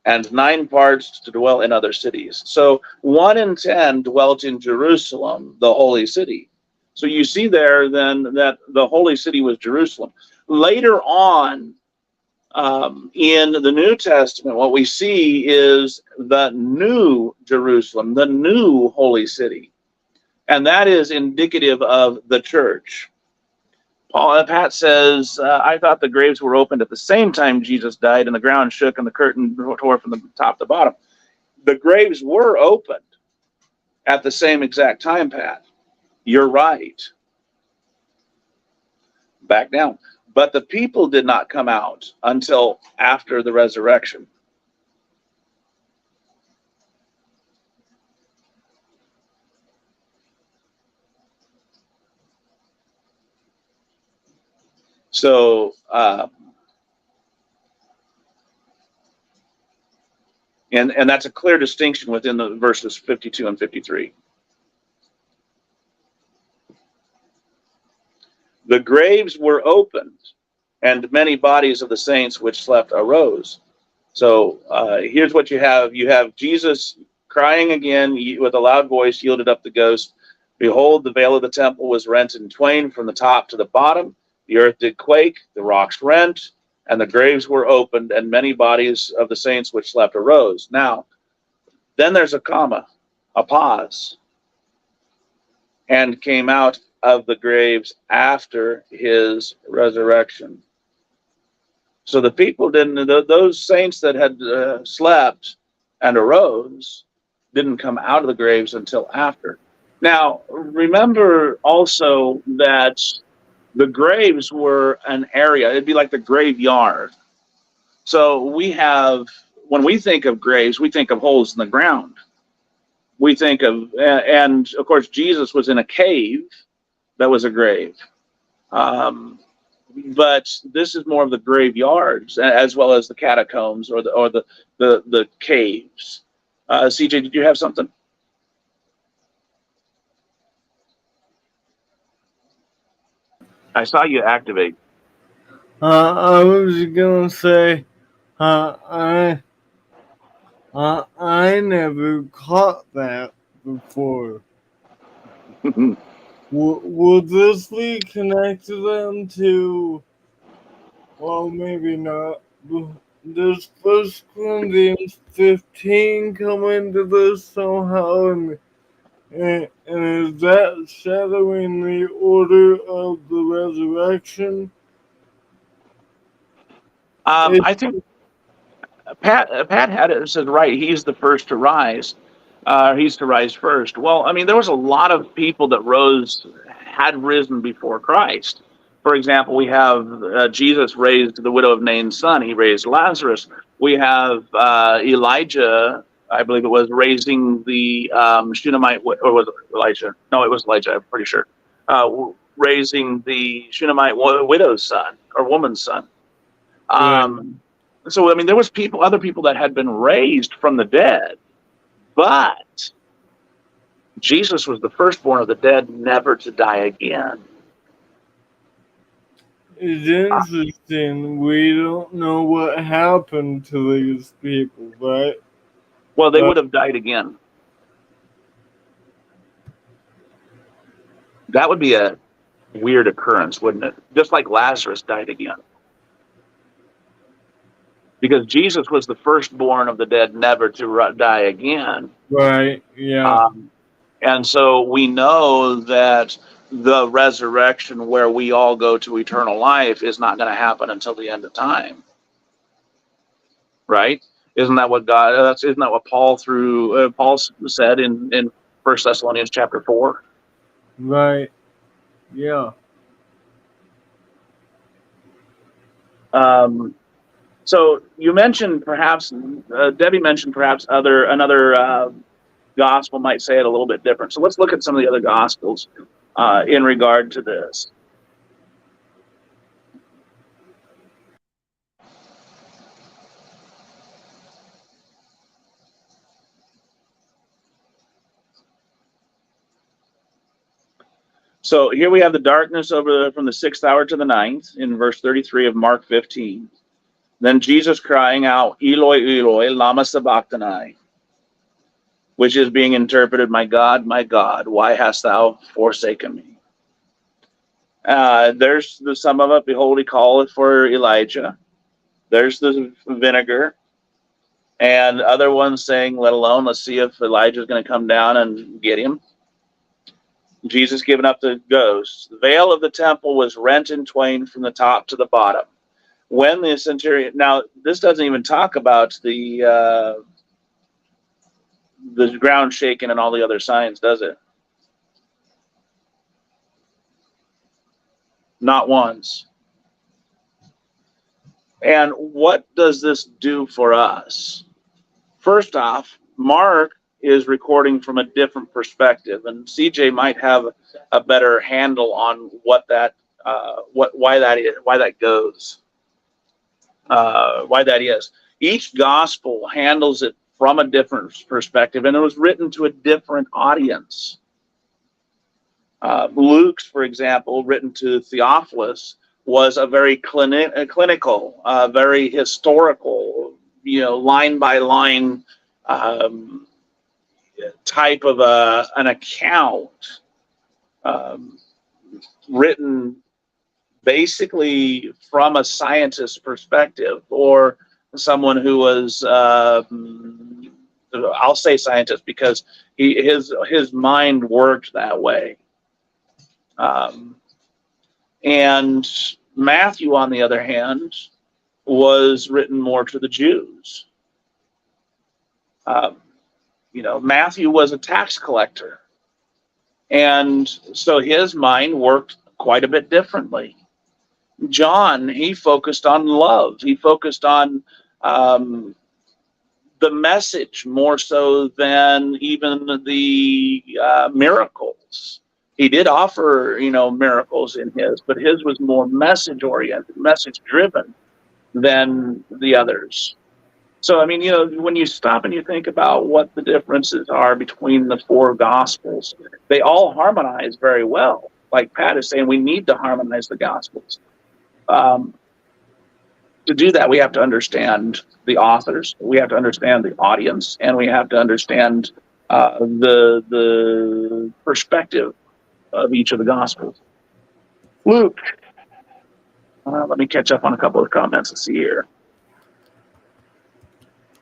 [SPEAKER 2] and 9 parts to dwell in other cities. So 1 in 10 dwelt in Jerusalem, the holy city. So you see there then that the holy city was Jerusalem. Later on, in the New Testament, what we see is the new Jerusalem, the new holy city. And that is indicative of the church. Pat says, I thought the graves were opened at the same time Jesus died, and the ground shook and the curtain tore from the top to bottom. The graves were opened at the same exact time, Pat. You're right. Back down. But the people did not come out until after the resurrection. So, and that's a clear distinction within the verses 52 and 53. The graves were opened, and many bodies of the saints which slept arose. So here's what you have. You have Jesus crying again with a loud voice, yielded up the ghost. Behold, the veil of the temple was rent in twain from the top to the bottom. The earth did quake, the rocks rent, and the graves were opened, and many bodies of the saints which slept arose. Now, then there's a comma, a pause, and came out of the graves after his resurrection. So the people didn't, those saints that had slept and arose didn't come out of the graves until after. Now, remember also that the graves were an area, it'd be like the graveyard. So we have, when we think of graves, we think of holes in the ground. We think of, and of course, Jesus was in a cave that was a grave. But this is more of the graveyards as well as the catacombs or the caves. CJ, did you have something? I saw you activate.
[SPEAKER 4] I was gonna say, uh, I I never caught that before. Will this be connected then to? Well, maybe not. Does First Corinthians 15 come into this somehow, and is that shadowing the order of the resurrection?
[SPEAKER 2] I think Pat had it said right. He's the first to rise. He's to rise first. Well, I mean, there was a lot of people that had risen before Christ. For example, we have Jesus raised the widow of Nain's son. He raised Lazarus. We have Elijah, I believe it was, raising the Shunammite, or was it Elijah? No, it was Elijah, I'm pretty sure. Raising the Shunammite widow's son, or woman's son. So, I mean, there was other people that had been raised from the dead, but Jesus was the firstborn of the dead, never to die again.
[SPEAKER 4] It's interesting. We don't know what happened to these people, right?
[SPEAKER 2] Well, they would have died again. That would be a weird occurrence, wouldn't it? Just like Lazarus died again. Because Jesus was the firstborn of the dead, never to die again.
[SPEAKER 4] Right, yeah.
[SPEAKER 2] And so we know that the resurrection where we all go to eternal life is not going to happen until the end of time. Right? Isn't that what isn't that what Paul said in 1 Thessalonians chapter 4?
[SPEAKER 4] Right. Yeah.
[SPEAKER 2] So you mentioned perhaps, Debbie mentioned perhaps another gospel might say it a little bit different. So let's look at some of the other gospels in regard to this. So here we have the darkness from the 6th hour to the 9th in verse 33 of Mark 15. Then Jesus crying out, Eloi, Eloi, lama sabachthani, which is being interpreted, my God, why hast thou forsaken me? There's the sum of it. Behold, he calleth for Elijah. There's the vinegar. And other ones saying, let alone, let's see if Elijah's going to come down and get him. Jesus giving up the ghost. The veil of the temple was rent in twain from the top to the bottom. When the centurion, now this doesn't even talk about the ground shaking and all the other signs, does it? Not once. And what does this do for us? First off, Mark is recording from a different perspective, and CJ might have a better handle on why that is. Each gospel handles it from a different perspective, and it was written to a different audience. Luke's, for example, written to Theophilus, was a very clinical, very historical, line by line type of an account, written basically from a scientist's perspective, or someone who was, I'll say scientist because his mind worked that way. And Matthew, on the other hand, was written more to the Jews. Matthew was a tax collector, and so his mind worked quite a bit differently. John, he focused on love. He focused on the message more so than even the miracles. He did offer, miracles in his, but his was more message-oriented, message-driven than the others. So, when you stop and you think about what the differences are between the four Gospels, they all harmonize very well. Like Pat is saying, we need to harmonize the Gospels. To do that, we have to understand the authors, we have to understand the audience, and we have to understand the perspective of each of the Gospels. Luke, let me catch up on a couple of comments. Let's see here.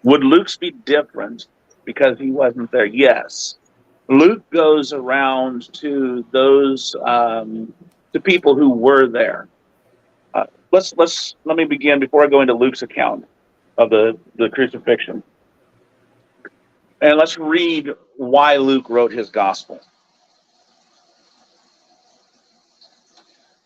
[SPEAKER 2] Would Luke's be different because he wasn't there? Yes. Luke goes around to those to people who were there. Let me begin before I go into Luke's account of the crucifixion. And let's read why Luke wrote his gospel.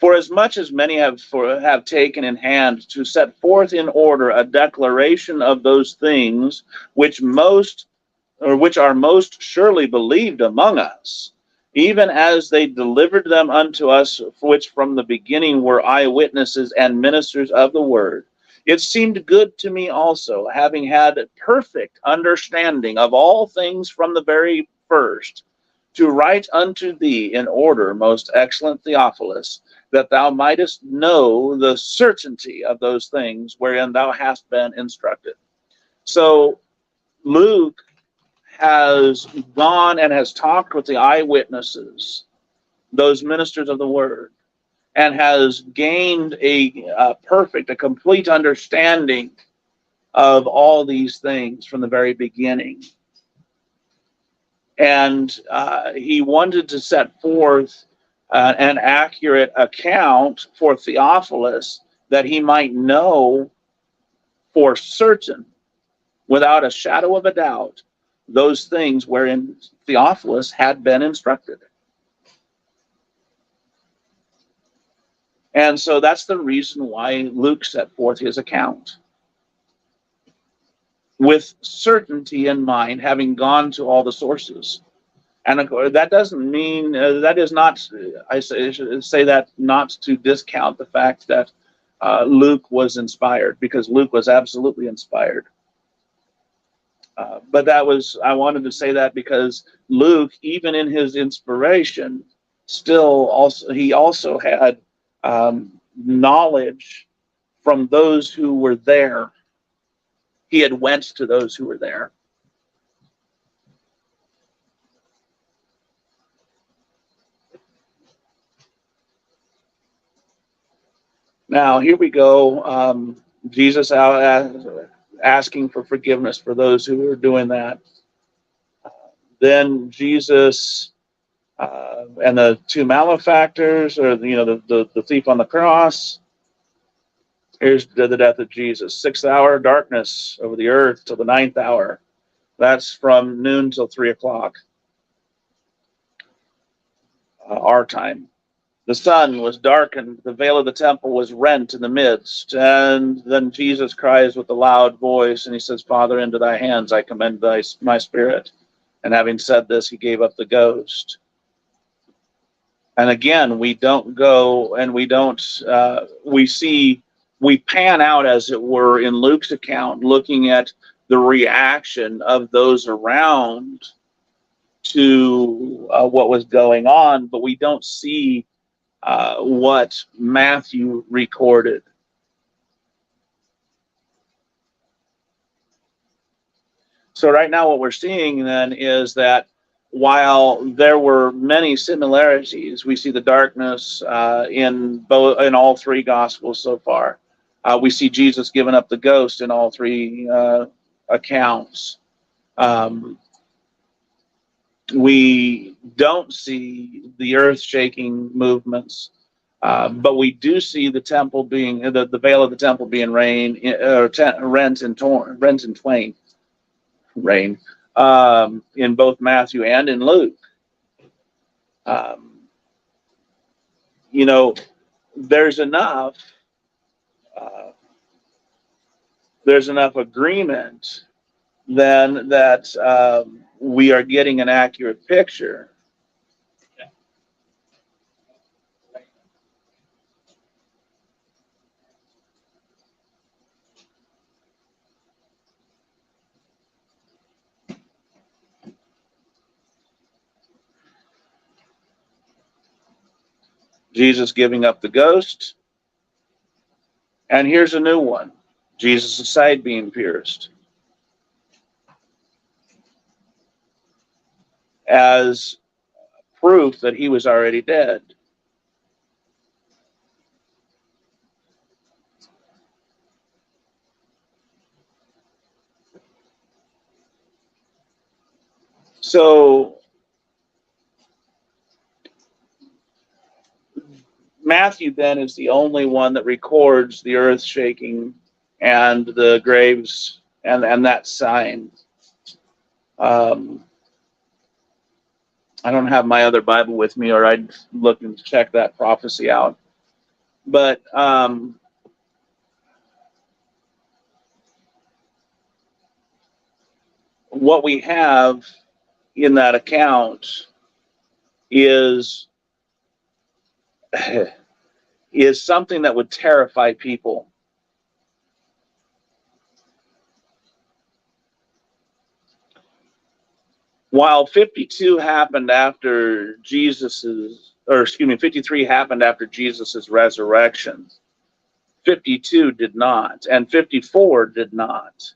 [SPEAKER 2] For as much as many have taken in hand to set forth in order a declaration of those things which are most surely believed among us, even as they delivered them unto us, which from the beginning were eyewitnesses and ministers of the word, it seemed good to me also, having had perfect understanding of all things from the very first, to write unto thee in order, most excellent Theophilus, that thou mightest know the certainty of those things wherein thou hast been instructed. So Luke has gone and has talked with the eyewitnesses, those ministers of the word, and has gained a complete understanding of all these things from the very beginning. And he wanted to set forth an accurate account for Theophilus, that he might know for certain, without a shadow of a doubt, those things wherein Theophilus had been instructed. And so that's the reason why Luke set forth his account, with certainty in mind, having gone to all the sources. And that doesn't mean, that is not, I should say that not to discount the fact that Luke was inspired, because Luke was absolutely inspired. But I wanted to say that because Luke, even in his inspiration, he also had knowledge from those who were there. He had went to those who were there. Now, here we go. Jesus out asking for forgiveness for those who were doing that. Then Jesus and the two malefactors, or the thief on the cross. Here's the death of Jesus. 6th hour, darkness over the earth till the 9th hour. That's from noon till 3 o'clock, our time. The sun was darkened, the veil of the temple was rent in the midst, and then Jesus cries with a loud voice, and he says, Father, into thy hands I commend my spirit. And having said this, he gave up the ghost. And again, we don't go and we pan out, as it were, in Luke's account, looking at the reaction of those around to what was going on, but we don't see what Matthew recorded. So right now what we're seeing then is that while there were many similarities, we see the darkness in all three Gospels so far. We see Jesus giving up the ghost in all three accounts. We don't see the earth-shaking movements, but we do see the temple being the veil of the temple being rent in twain. In both Matthew and in Luke. There's enough agreement then that we are getting an accurate picture. Jesus giving up the ghost. And here's a new one. Jesus' side being pierced. As proof that he was already dead. So Matthew then is the only one that records the earth shaking and the graves and that sign. I don't have my other Bible with me, or I'd look and check that prophecy out. But what we have in that account is something that would terrify people. While 53 happened after Jesus' resurrection, 52 did not, and 54 did not.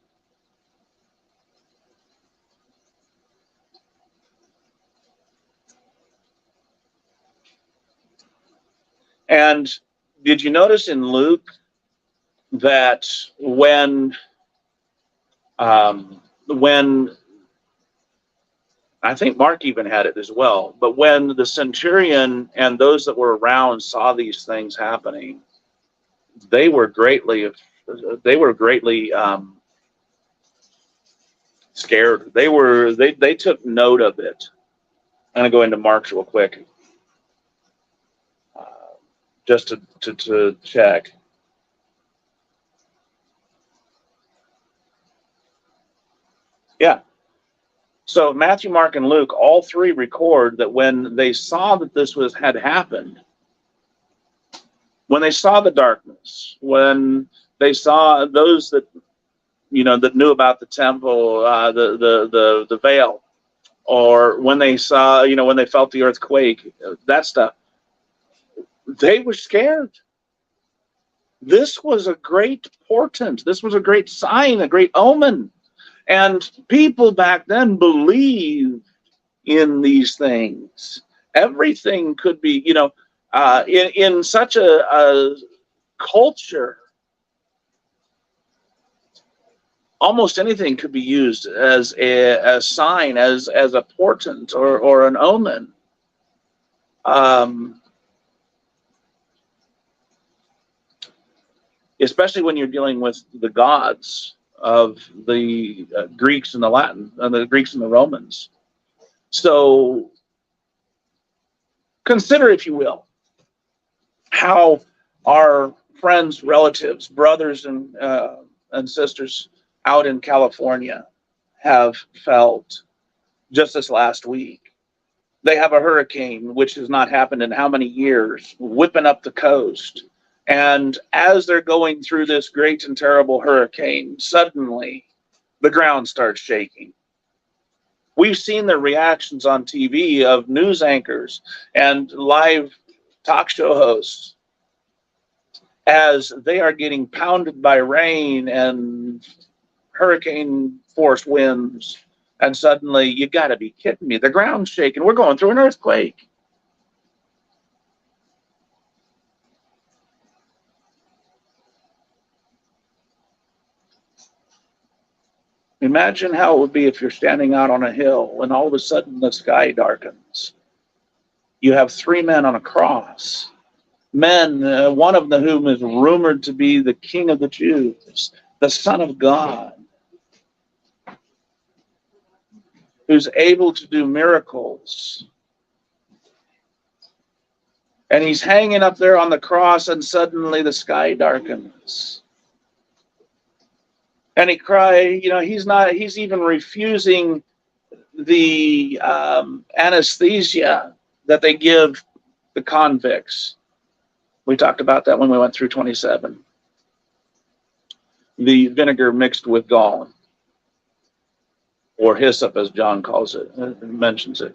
[SPEAKER 2] And did you notice in Luke that when I think Mark even had it as well, but when the centurion and those that were around saw these things happening, they were greatly scared. They took note of it. I'm going to go into Mark's real quick, just to check. Yeah. So Matthew, Mark, and Luke, all three record that when they saw that this had happened, when they saw the darkness, when they saw those that knew about the temple, the veil, or when they saw, when they felt the earthquake, that stuff, they were scared. This was a great portent. This was a great sign, a great omen. And people back then believed in these things. Everything could be, in such a culture, almost anything could be used as a sign, as a portent or an omen. Especially when you're dealing with the gods of the Greeks and the Greeks and the Romans. So consider, if you will, how our friends, relatives, brothers, and sisters out in California have felt just this last week. They have a hurricane, which has not happened in how many years, whipping up the coast. And as they're going through this great and terrible hurricane, suddenly the ground starts shaking. We've seen the reactions on TV of news anchors and live talk show hosts as they are getting pounded by rain and hurricane force winds. And suddenly, you got to be kidding me. The ground's shaking. We're going through an earthquake. Imagine how it would be if you're standing out on a hill and all of a sudden the sky darkens. You have 3 men on a cross. Men, one of whom is rumored to be the King of the Jews, the Son of God, who's able to do miracles. And he's hanging up there on the cross, and suddenly the sky darkens. And he cried, he's even refusing the anesthesia that they give the convicts. We talked about that when we went through 27. The vinegar mixed with gall, or hyssop, as John calls it, mentions it.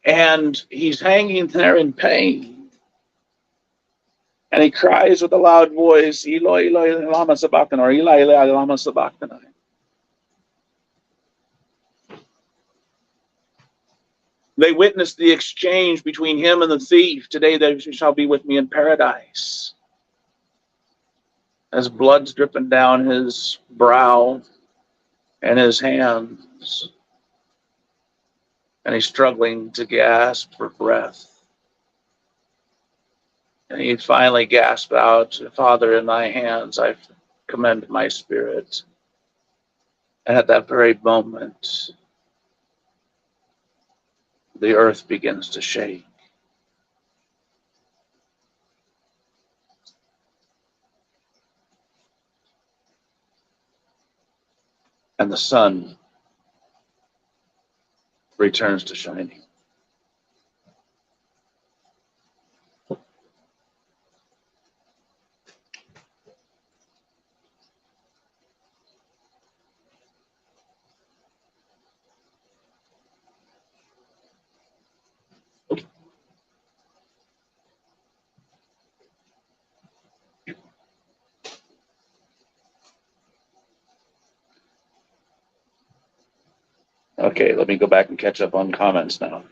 [SPEAKER 2] And he's hanging there in pain. And he cries with a loud voice, Eloi, Eloi, lama sabachthani, or Eli, Eli, lama sabachthani. They witnessed the exchange between him and the thief. Today they shall be with me in paradise. As blood's dripping down his brow and his hands. And he's struggling to gasp for breath. And he finally gasped out, Father, in thy hands I commend my spirit. And at that very moment, the earth begins to shake. And the sun returns to shining. Okay, let me go back and catch up on comments now.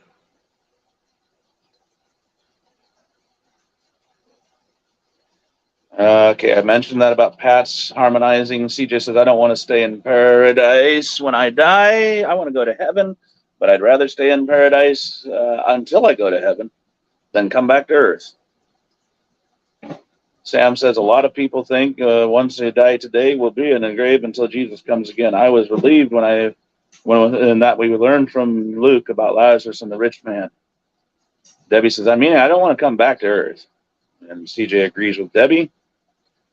[SPEAKER 2] Okay, I mentioned that about Pat's harmonizing. CJ says, I don't want to stay in paradise when I die. I want to go to heaven, but I'd rather stay in paradise until I go to heaven than come back to earth. Sam says, a lot of people think once they die today, we'll be in the grave until Jesus comes again. I was relieved when that we learned from Luke about Lazarus and the rich man. Debbie says, I don't want to come back to earth. And CJ agrees with Debbie.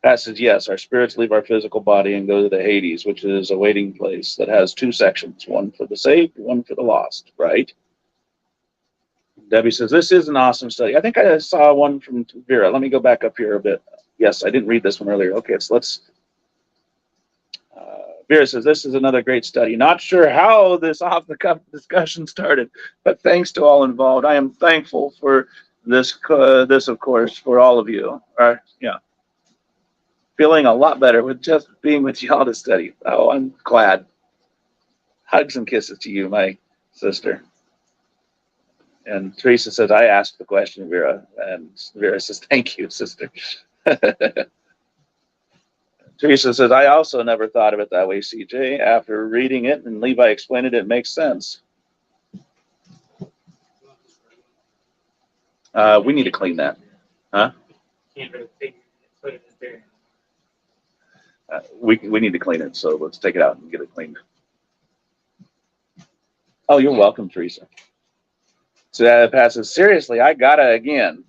[SPEAKER 2] Pat says, yes, our spirits leave our physical body and go to the Hades, which is a waiting place that has 2 sections, one for the saved, one for the lost, right? Debbie says, this is an awesome study. I think I saw one from Vera. Let me go back up here a bit. Yes, I didn't read this one earlier. Okay, so let's Vera says, this is another great study. Not sure how this off-the-cuff discussion started, but thanks to all involved. I am thankful for this, of course, for all of you. Yeah, feeling a lot better with just being with y'all to study. Oh, I'm glad. Hugs and kisses to you, my sister. And Teresa says, I asked the question, Vera. And Vera says, thank you, sister. Teresa says, I also never thought of it that way, CJ. After reading it and Levi explained it, it makes sense. We need to clean that. Huh? We need to clean it, so let's take it out and get it cleaned. Oh, you're welcome, Teresa. So that passes. Seriously, I gotta again.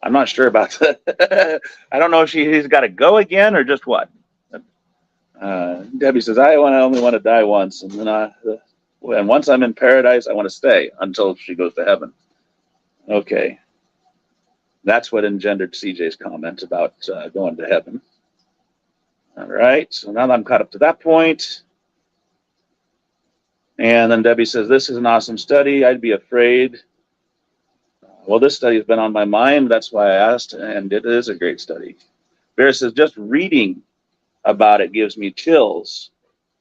[SPEAKER 2] I'm not sure about that. I don't know if he's got to go again or just what. Debbie says, I only want to die once, and then and once I'm in paradise, I want to stay until she goes to heaven. Okay. That's what engendered CJ's comment about going to heaven. All right. So now that I'm caught up to that point. And then Debbie says, this is an awesome study. I'd be afraid. Well, this study has been on my mind. That's why I asked, and it is a great study. Vera says, just reading about it gives me chills.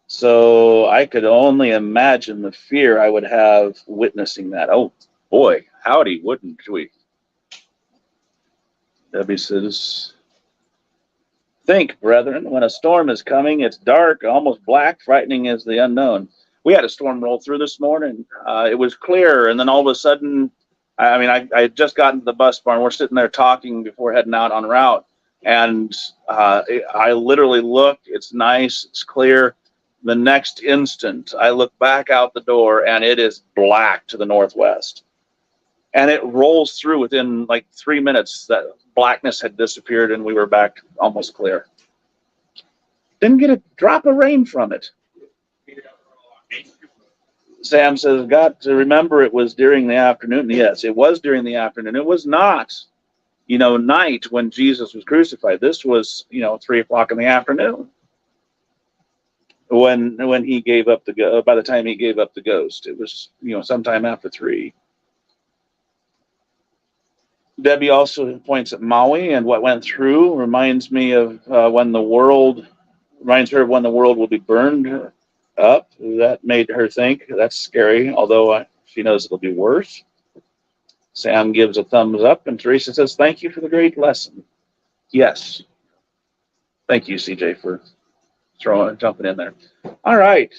[SPEAKER 2] So I could only imagine the fear I would have witnessing that. Oh, boy, howdy, wouldn't we? Debbie says, think, brethren, when a storm is coming, it's dark, almost black, frightening as the unknown. We had a storm roll through this morning. It was clear, and then all of a sudden, I had just gotten to the bus barn. We're sitting there talking before heading out en route, and I literally looked. It's nice. It's clear. The next instant, I look back out the door, and it is black to the northwest. And it rolls through within like 3 minutes. That blackness had disappeared, and we were back almost clear. Didn't get a drop of rain from it. Sam says, got to remember it was during the afternoon. Yes, it was during the afternoon. It was not, night when Jesus was crucified. This was, 3 o'clock in the afternoon when he gave up by the time he gave up the ghost. It was, sometime after 3. Debbie also points at Maui and what went through. Reminds her of when the world will be burned up. That made her think that's scary, although she knows it'll be worse. Sam gives a thumbs up, and Teresa says, thank you for the great lesson. Yes. Thank you, CJ, for jumping in there. All right.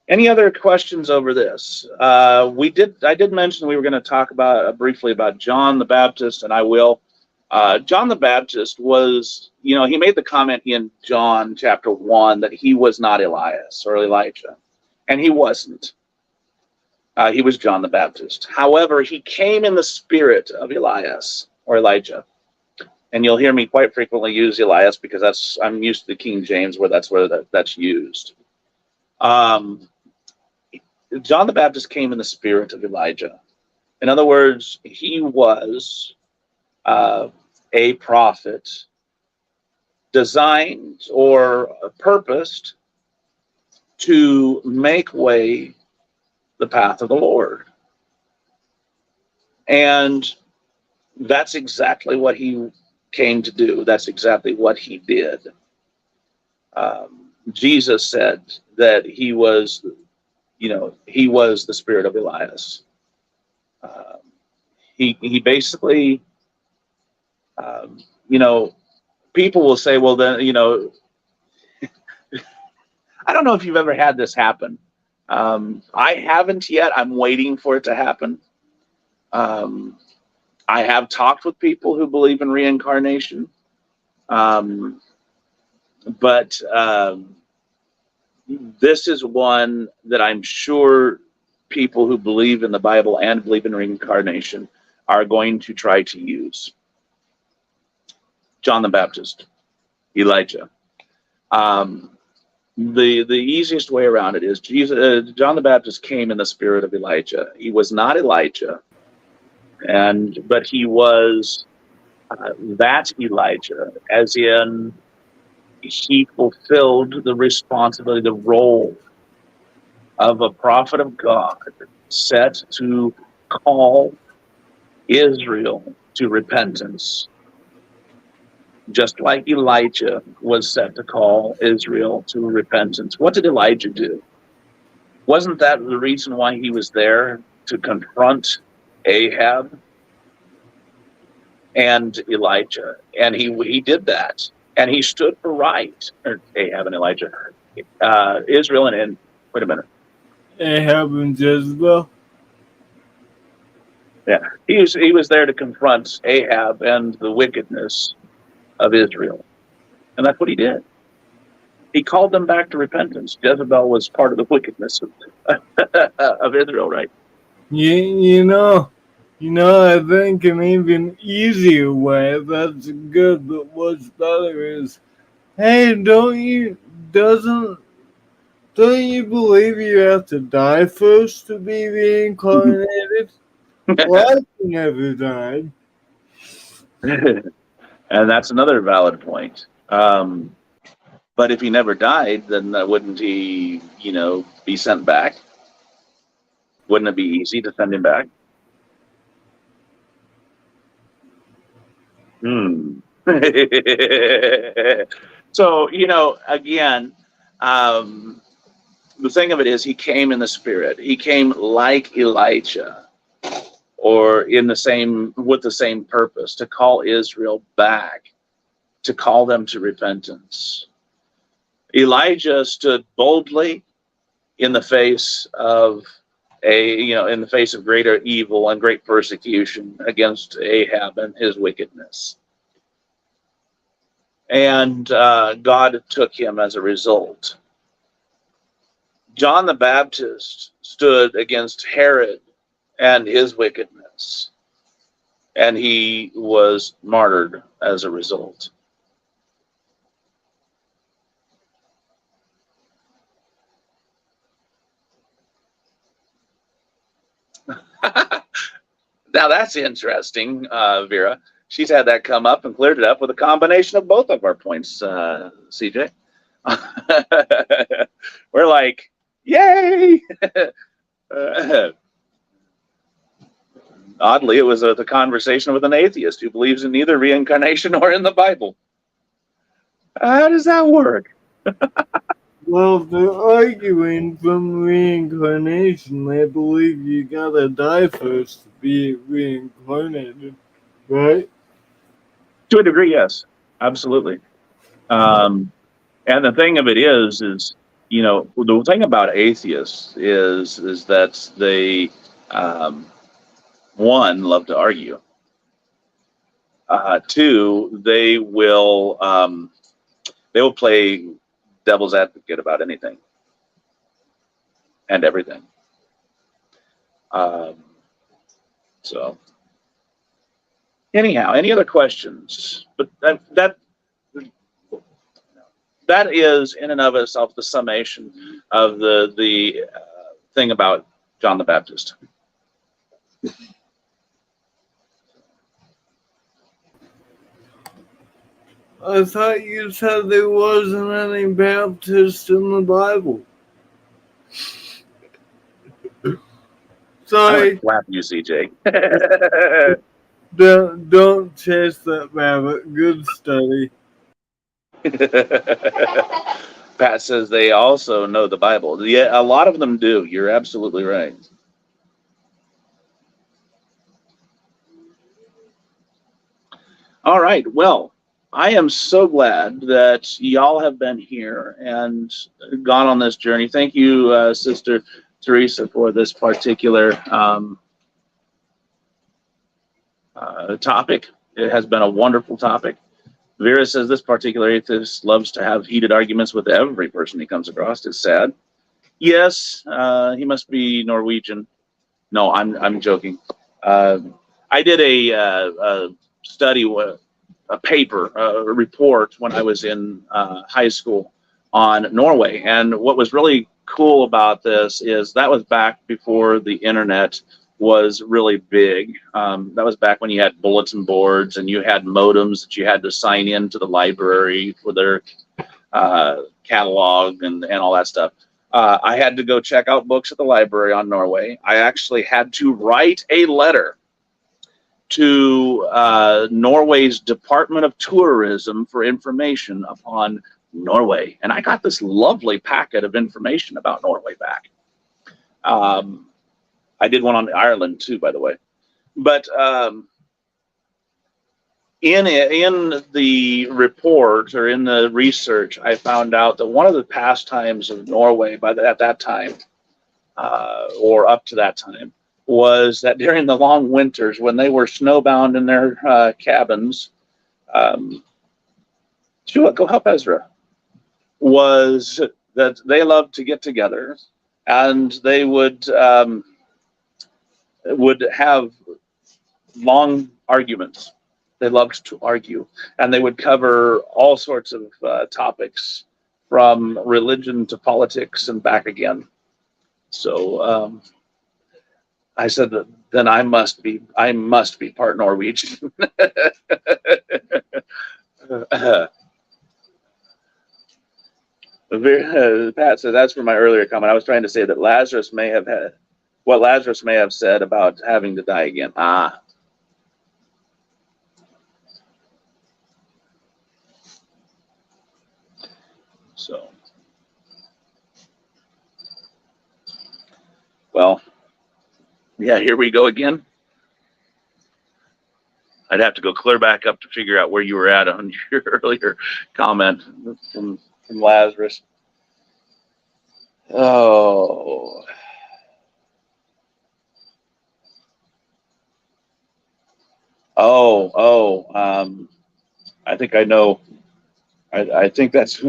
[SPEAKER 2] Any other questions over this? I did mention we were going to talk about briefly about John the Baptist, and I will. John the Baptist was, he made the comment in John chapter 1 that he was not Elias or Elijah, and he wasn't. He was John the Baptist. However, he came in the spirit of Elias or Elijah. And you'll hear me quite frequently use Elias because I'm used to the King James where that's used. John the Baptist came in the spirit of Elijah. In other words, he was a prophet designed or purposed to make way the path of the Lord. And that's exactly what he came to do. That's exactly what he did. Jesus said that he was the spirit of Elias. He basically, people will say, well, then, I don't know if you've ever had this happen. I haven't yet. I'm waiting for it to happen. I have talked with people who believe in reincarnation. But this is one that I'm sure people who believe in the Bible and believe in reincarnation are going to try to use. John the Baptist, Elijah. The easiest way around it is John the Baptist came in the spirit of Elijah. He was not Elijah, but he was that Elijah, as in he fulfilled the responsibility, the role of a prophet of God, set to call Israel to repentance, just like Elijah was set to call Israel to repentance. What did Elijah do? Wasn't that the reason why he was there, to confront Ahab and Elijah? And he did that, and he stood for right. Or Ahab and Elijah, Israel and wait a minute.
[SPEAKER 4] Ahab and Jezebel.
[SPEAKER 2] Yeah, he was there to confront Ahab and the wickedness of Israel, and that's what he did. He called them back to repentance. Jezebel was part of the wickedness of Israel, right?
[SPEAKER 4] You know, I think an even easier way that's good, but what's better is, hey, don't you believe you have to die first to be reincarnated? Well, I never died.
[SPEAKER 2] And that's another valid point. But if he never died, then wouldn't he, be sent back? Wouldn't it be easy to send him back? So, again, the thing of it is, he came in the spirit. He came like Elijah, or with the same purpose, to call Israel back, to call them to repentance. Elijah stood boldly in the face of greater evil and great persecution against Ahab and his wickedness. And God took him as a result. John the Baptist stood against Herod and his wickedness, and he was martyred as a result. Now that's interesting, Vera. She's had that come up and cleared it up with a combination of both of our points, CJ. We're like, yay! Oddly, it was the conversation with an atheist who believes in neither reincarnation nor in the Bible. How does that work?
[SPEAKER 4] Well, if they're arguing from reincarnation, they believe you gotta die first to be reincarnated, right?
[SPEAKER 2] To a degree, yes, absolutely. And the thing of it is the thing about atheists is that they, one, love to argue. Two, they will play devil's advocate about anything and everything. So anyhow, any other questions? But that is in and of itself the summation of the thing about John the Baptist.
[SPEAKER 4] I thought you said there wasn't any Baptist in the Bible. Sorry.
[SPEAKER 2] Slap you, CJ.
[SPEAKER 4] Don't chase that rabbit. Good study.
[SPEAKER 2] Pat says they also know the Bible. Yeah, a lot of them do. You're absolutely right. All right. Well, I am so glad that y'all have been here and gone on this journey. Thank you, Sister Teresa, for this particular topic. It has been a wonderful topic. Vera says this particular atheist loves to have heated arguments with every person he comes across. It's sad. Yes, he must be Norwegian. No, I'm joking. I did a study, a paper, a report when I was in high school on Norway. And what was really cool about this is that was back before the internet was really big. That was back when you had bulletin boards and you had modems that you had to sign in to the library for their catalog and all that stuff. I had to go check out books at the library on Norway. I actually had to write a letter to Norway's Department of Tourism for information upon Norway. And I got this lovely packet of information about Norway back. I did one on Ireland too, by the way. But in the report or in the research, I found out that one of the pastimes of Norway at that time, or up to that time, was that during the long winters when they were snowbound in their cabins, Shua, go help Ezra, was that they loved to get together and they would have long arguments. They loved to argue, and they would cover all sorts of topics, from religion to politics and back again. So I said that then I must be part Norwegian. Pat says, that's for my earlier comment. I was trying to say that Lazarus may have had what Lazarus may have said about having to die again. So, well, yeah, here we go again. I'd have to go clear back up to figure out where you were at on your earlier comment from Lazarus. Oh. I think I know. I think that's.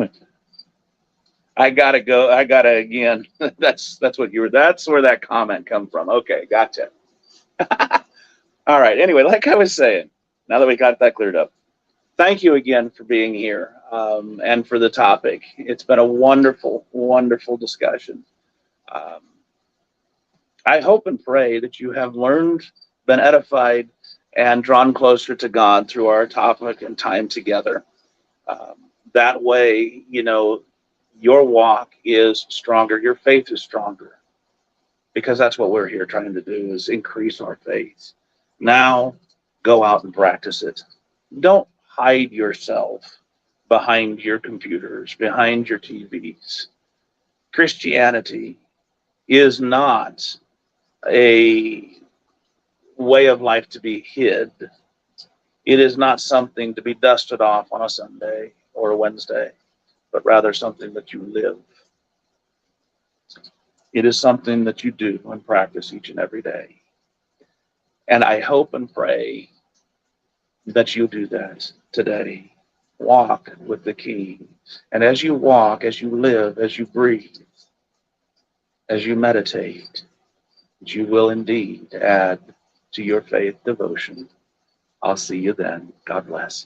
[SPEAKER 2] I gotta go. I gotta again. That's what you were. That's where that comment come from. Okay, gotcha. All right. Anyway, like I was saying, now that we got that cleared up, thank you again for being here and for the topic. It's been a wonderful, wonderful discussion. I hope and pray that you have learned, been edified, and drawn closer to God through our topic and time together. That way, you know, your walk is stronger, your faith is stronger, because that's what we're here trying to do, is increase our faith. Now, go out and practice it. Don't hide yourself behind your computers, behind your TVs. Christianity is not a way of life to be hid. It is not something to be dusted off on a Sunday or a Wednesday, but rather something that you live. It is something that you do and practice each and every day. And I hope and pray that you do that today. Walk with the King. And as you walk, as you live, as you breathe, as you meditate, you will indeed add to your faith devotion. I'll see you then. God bless.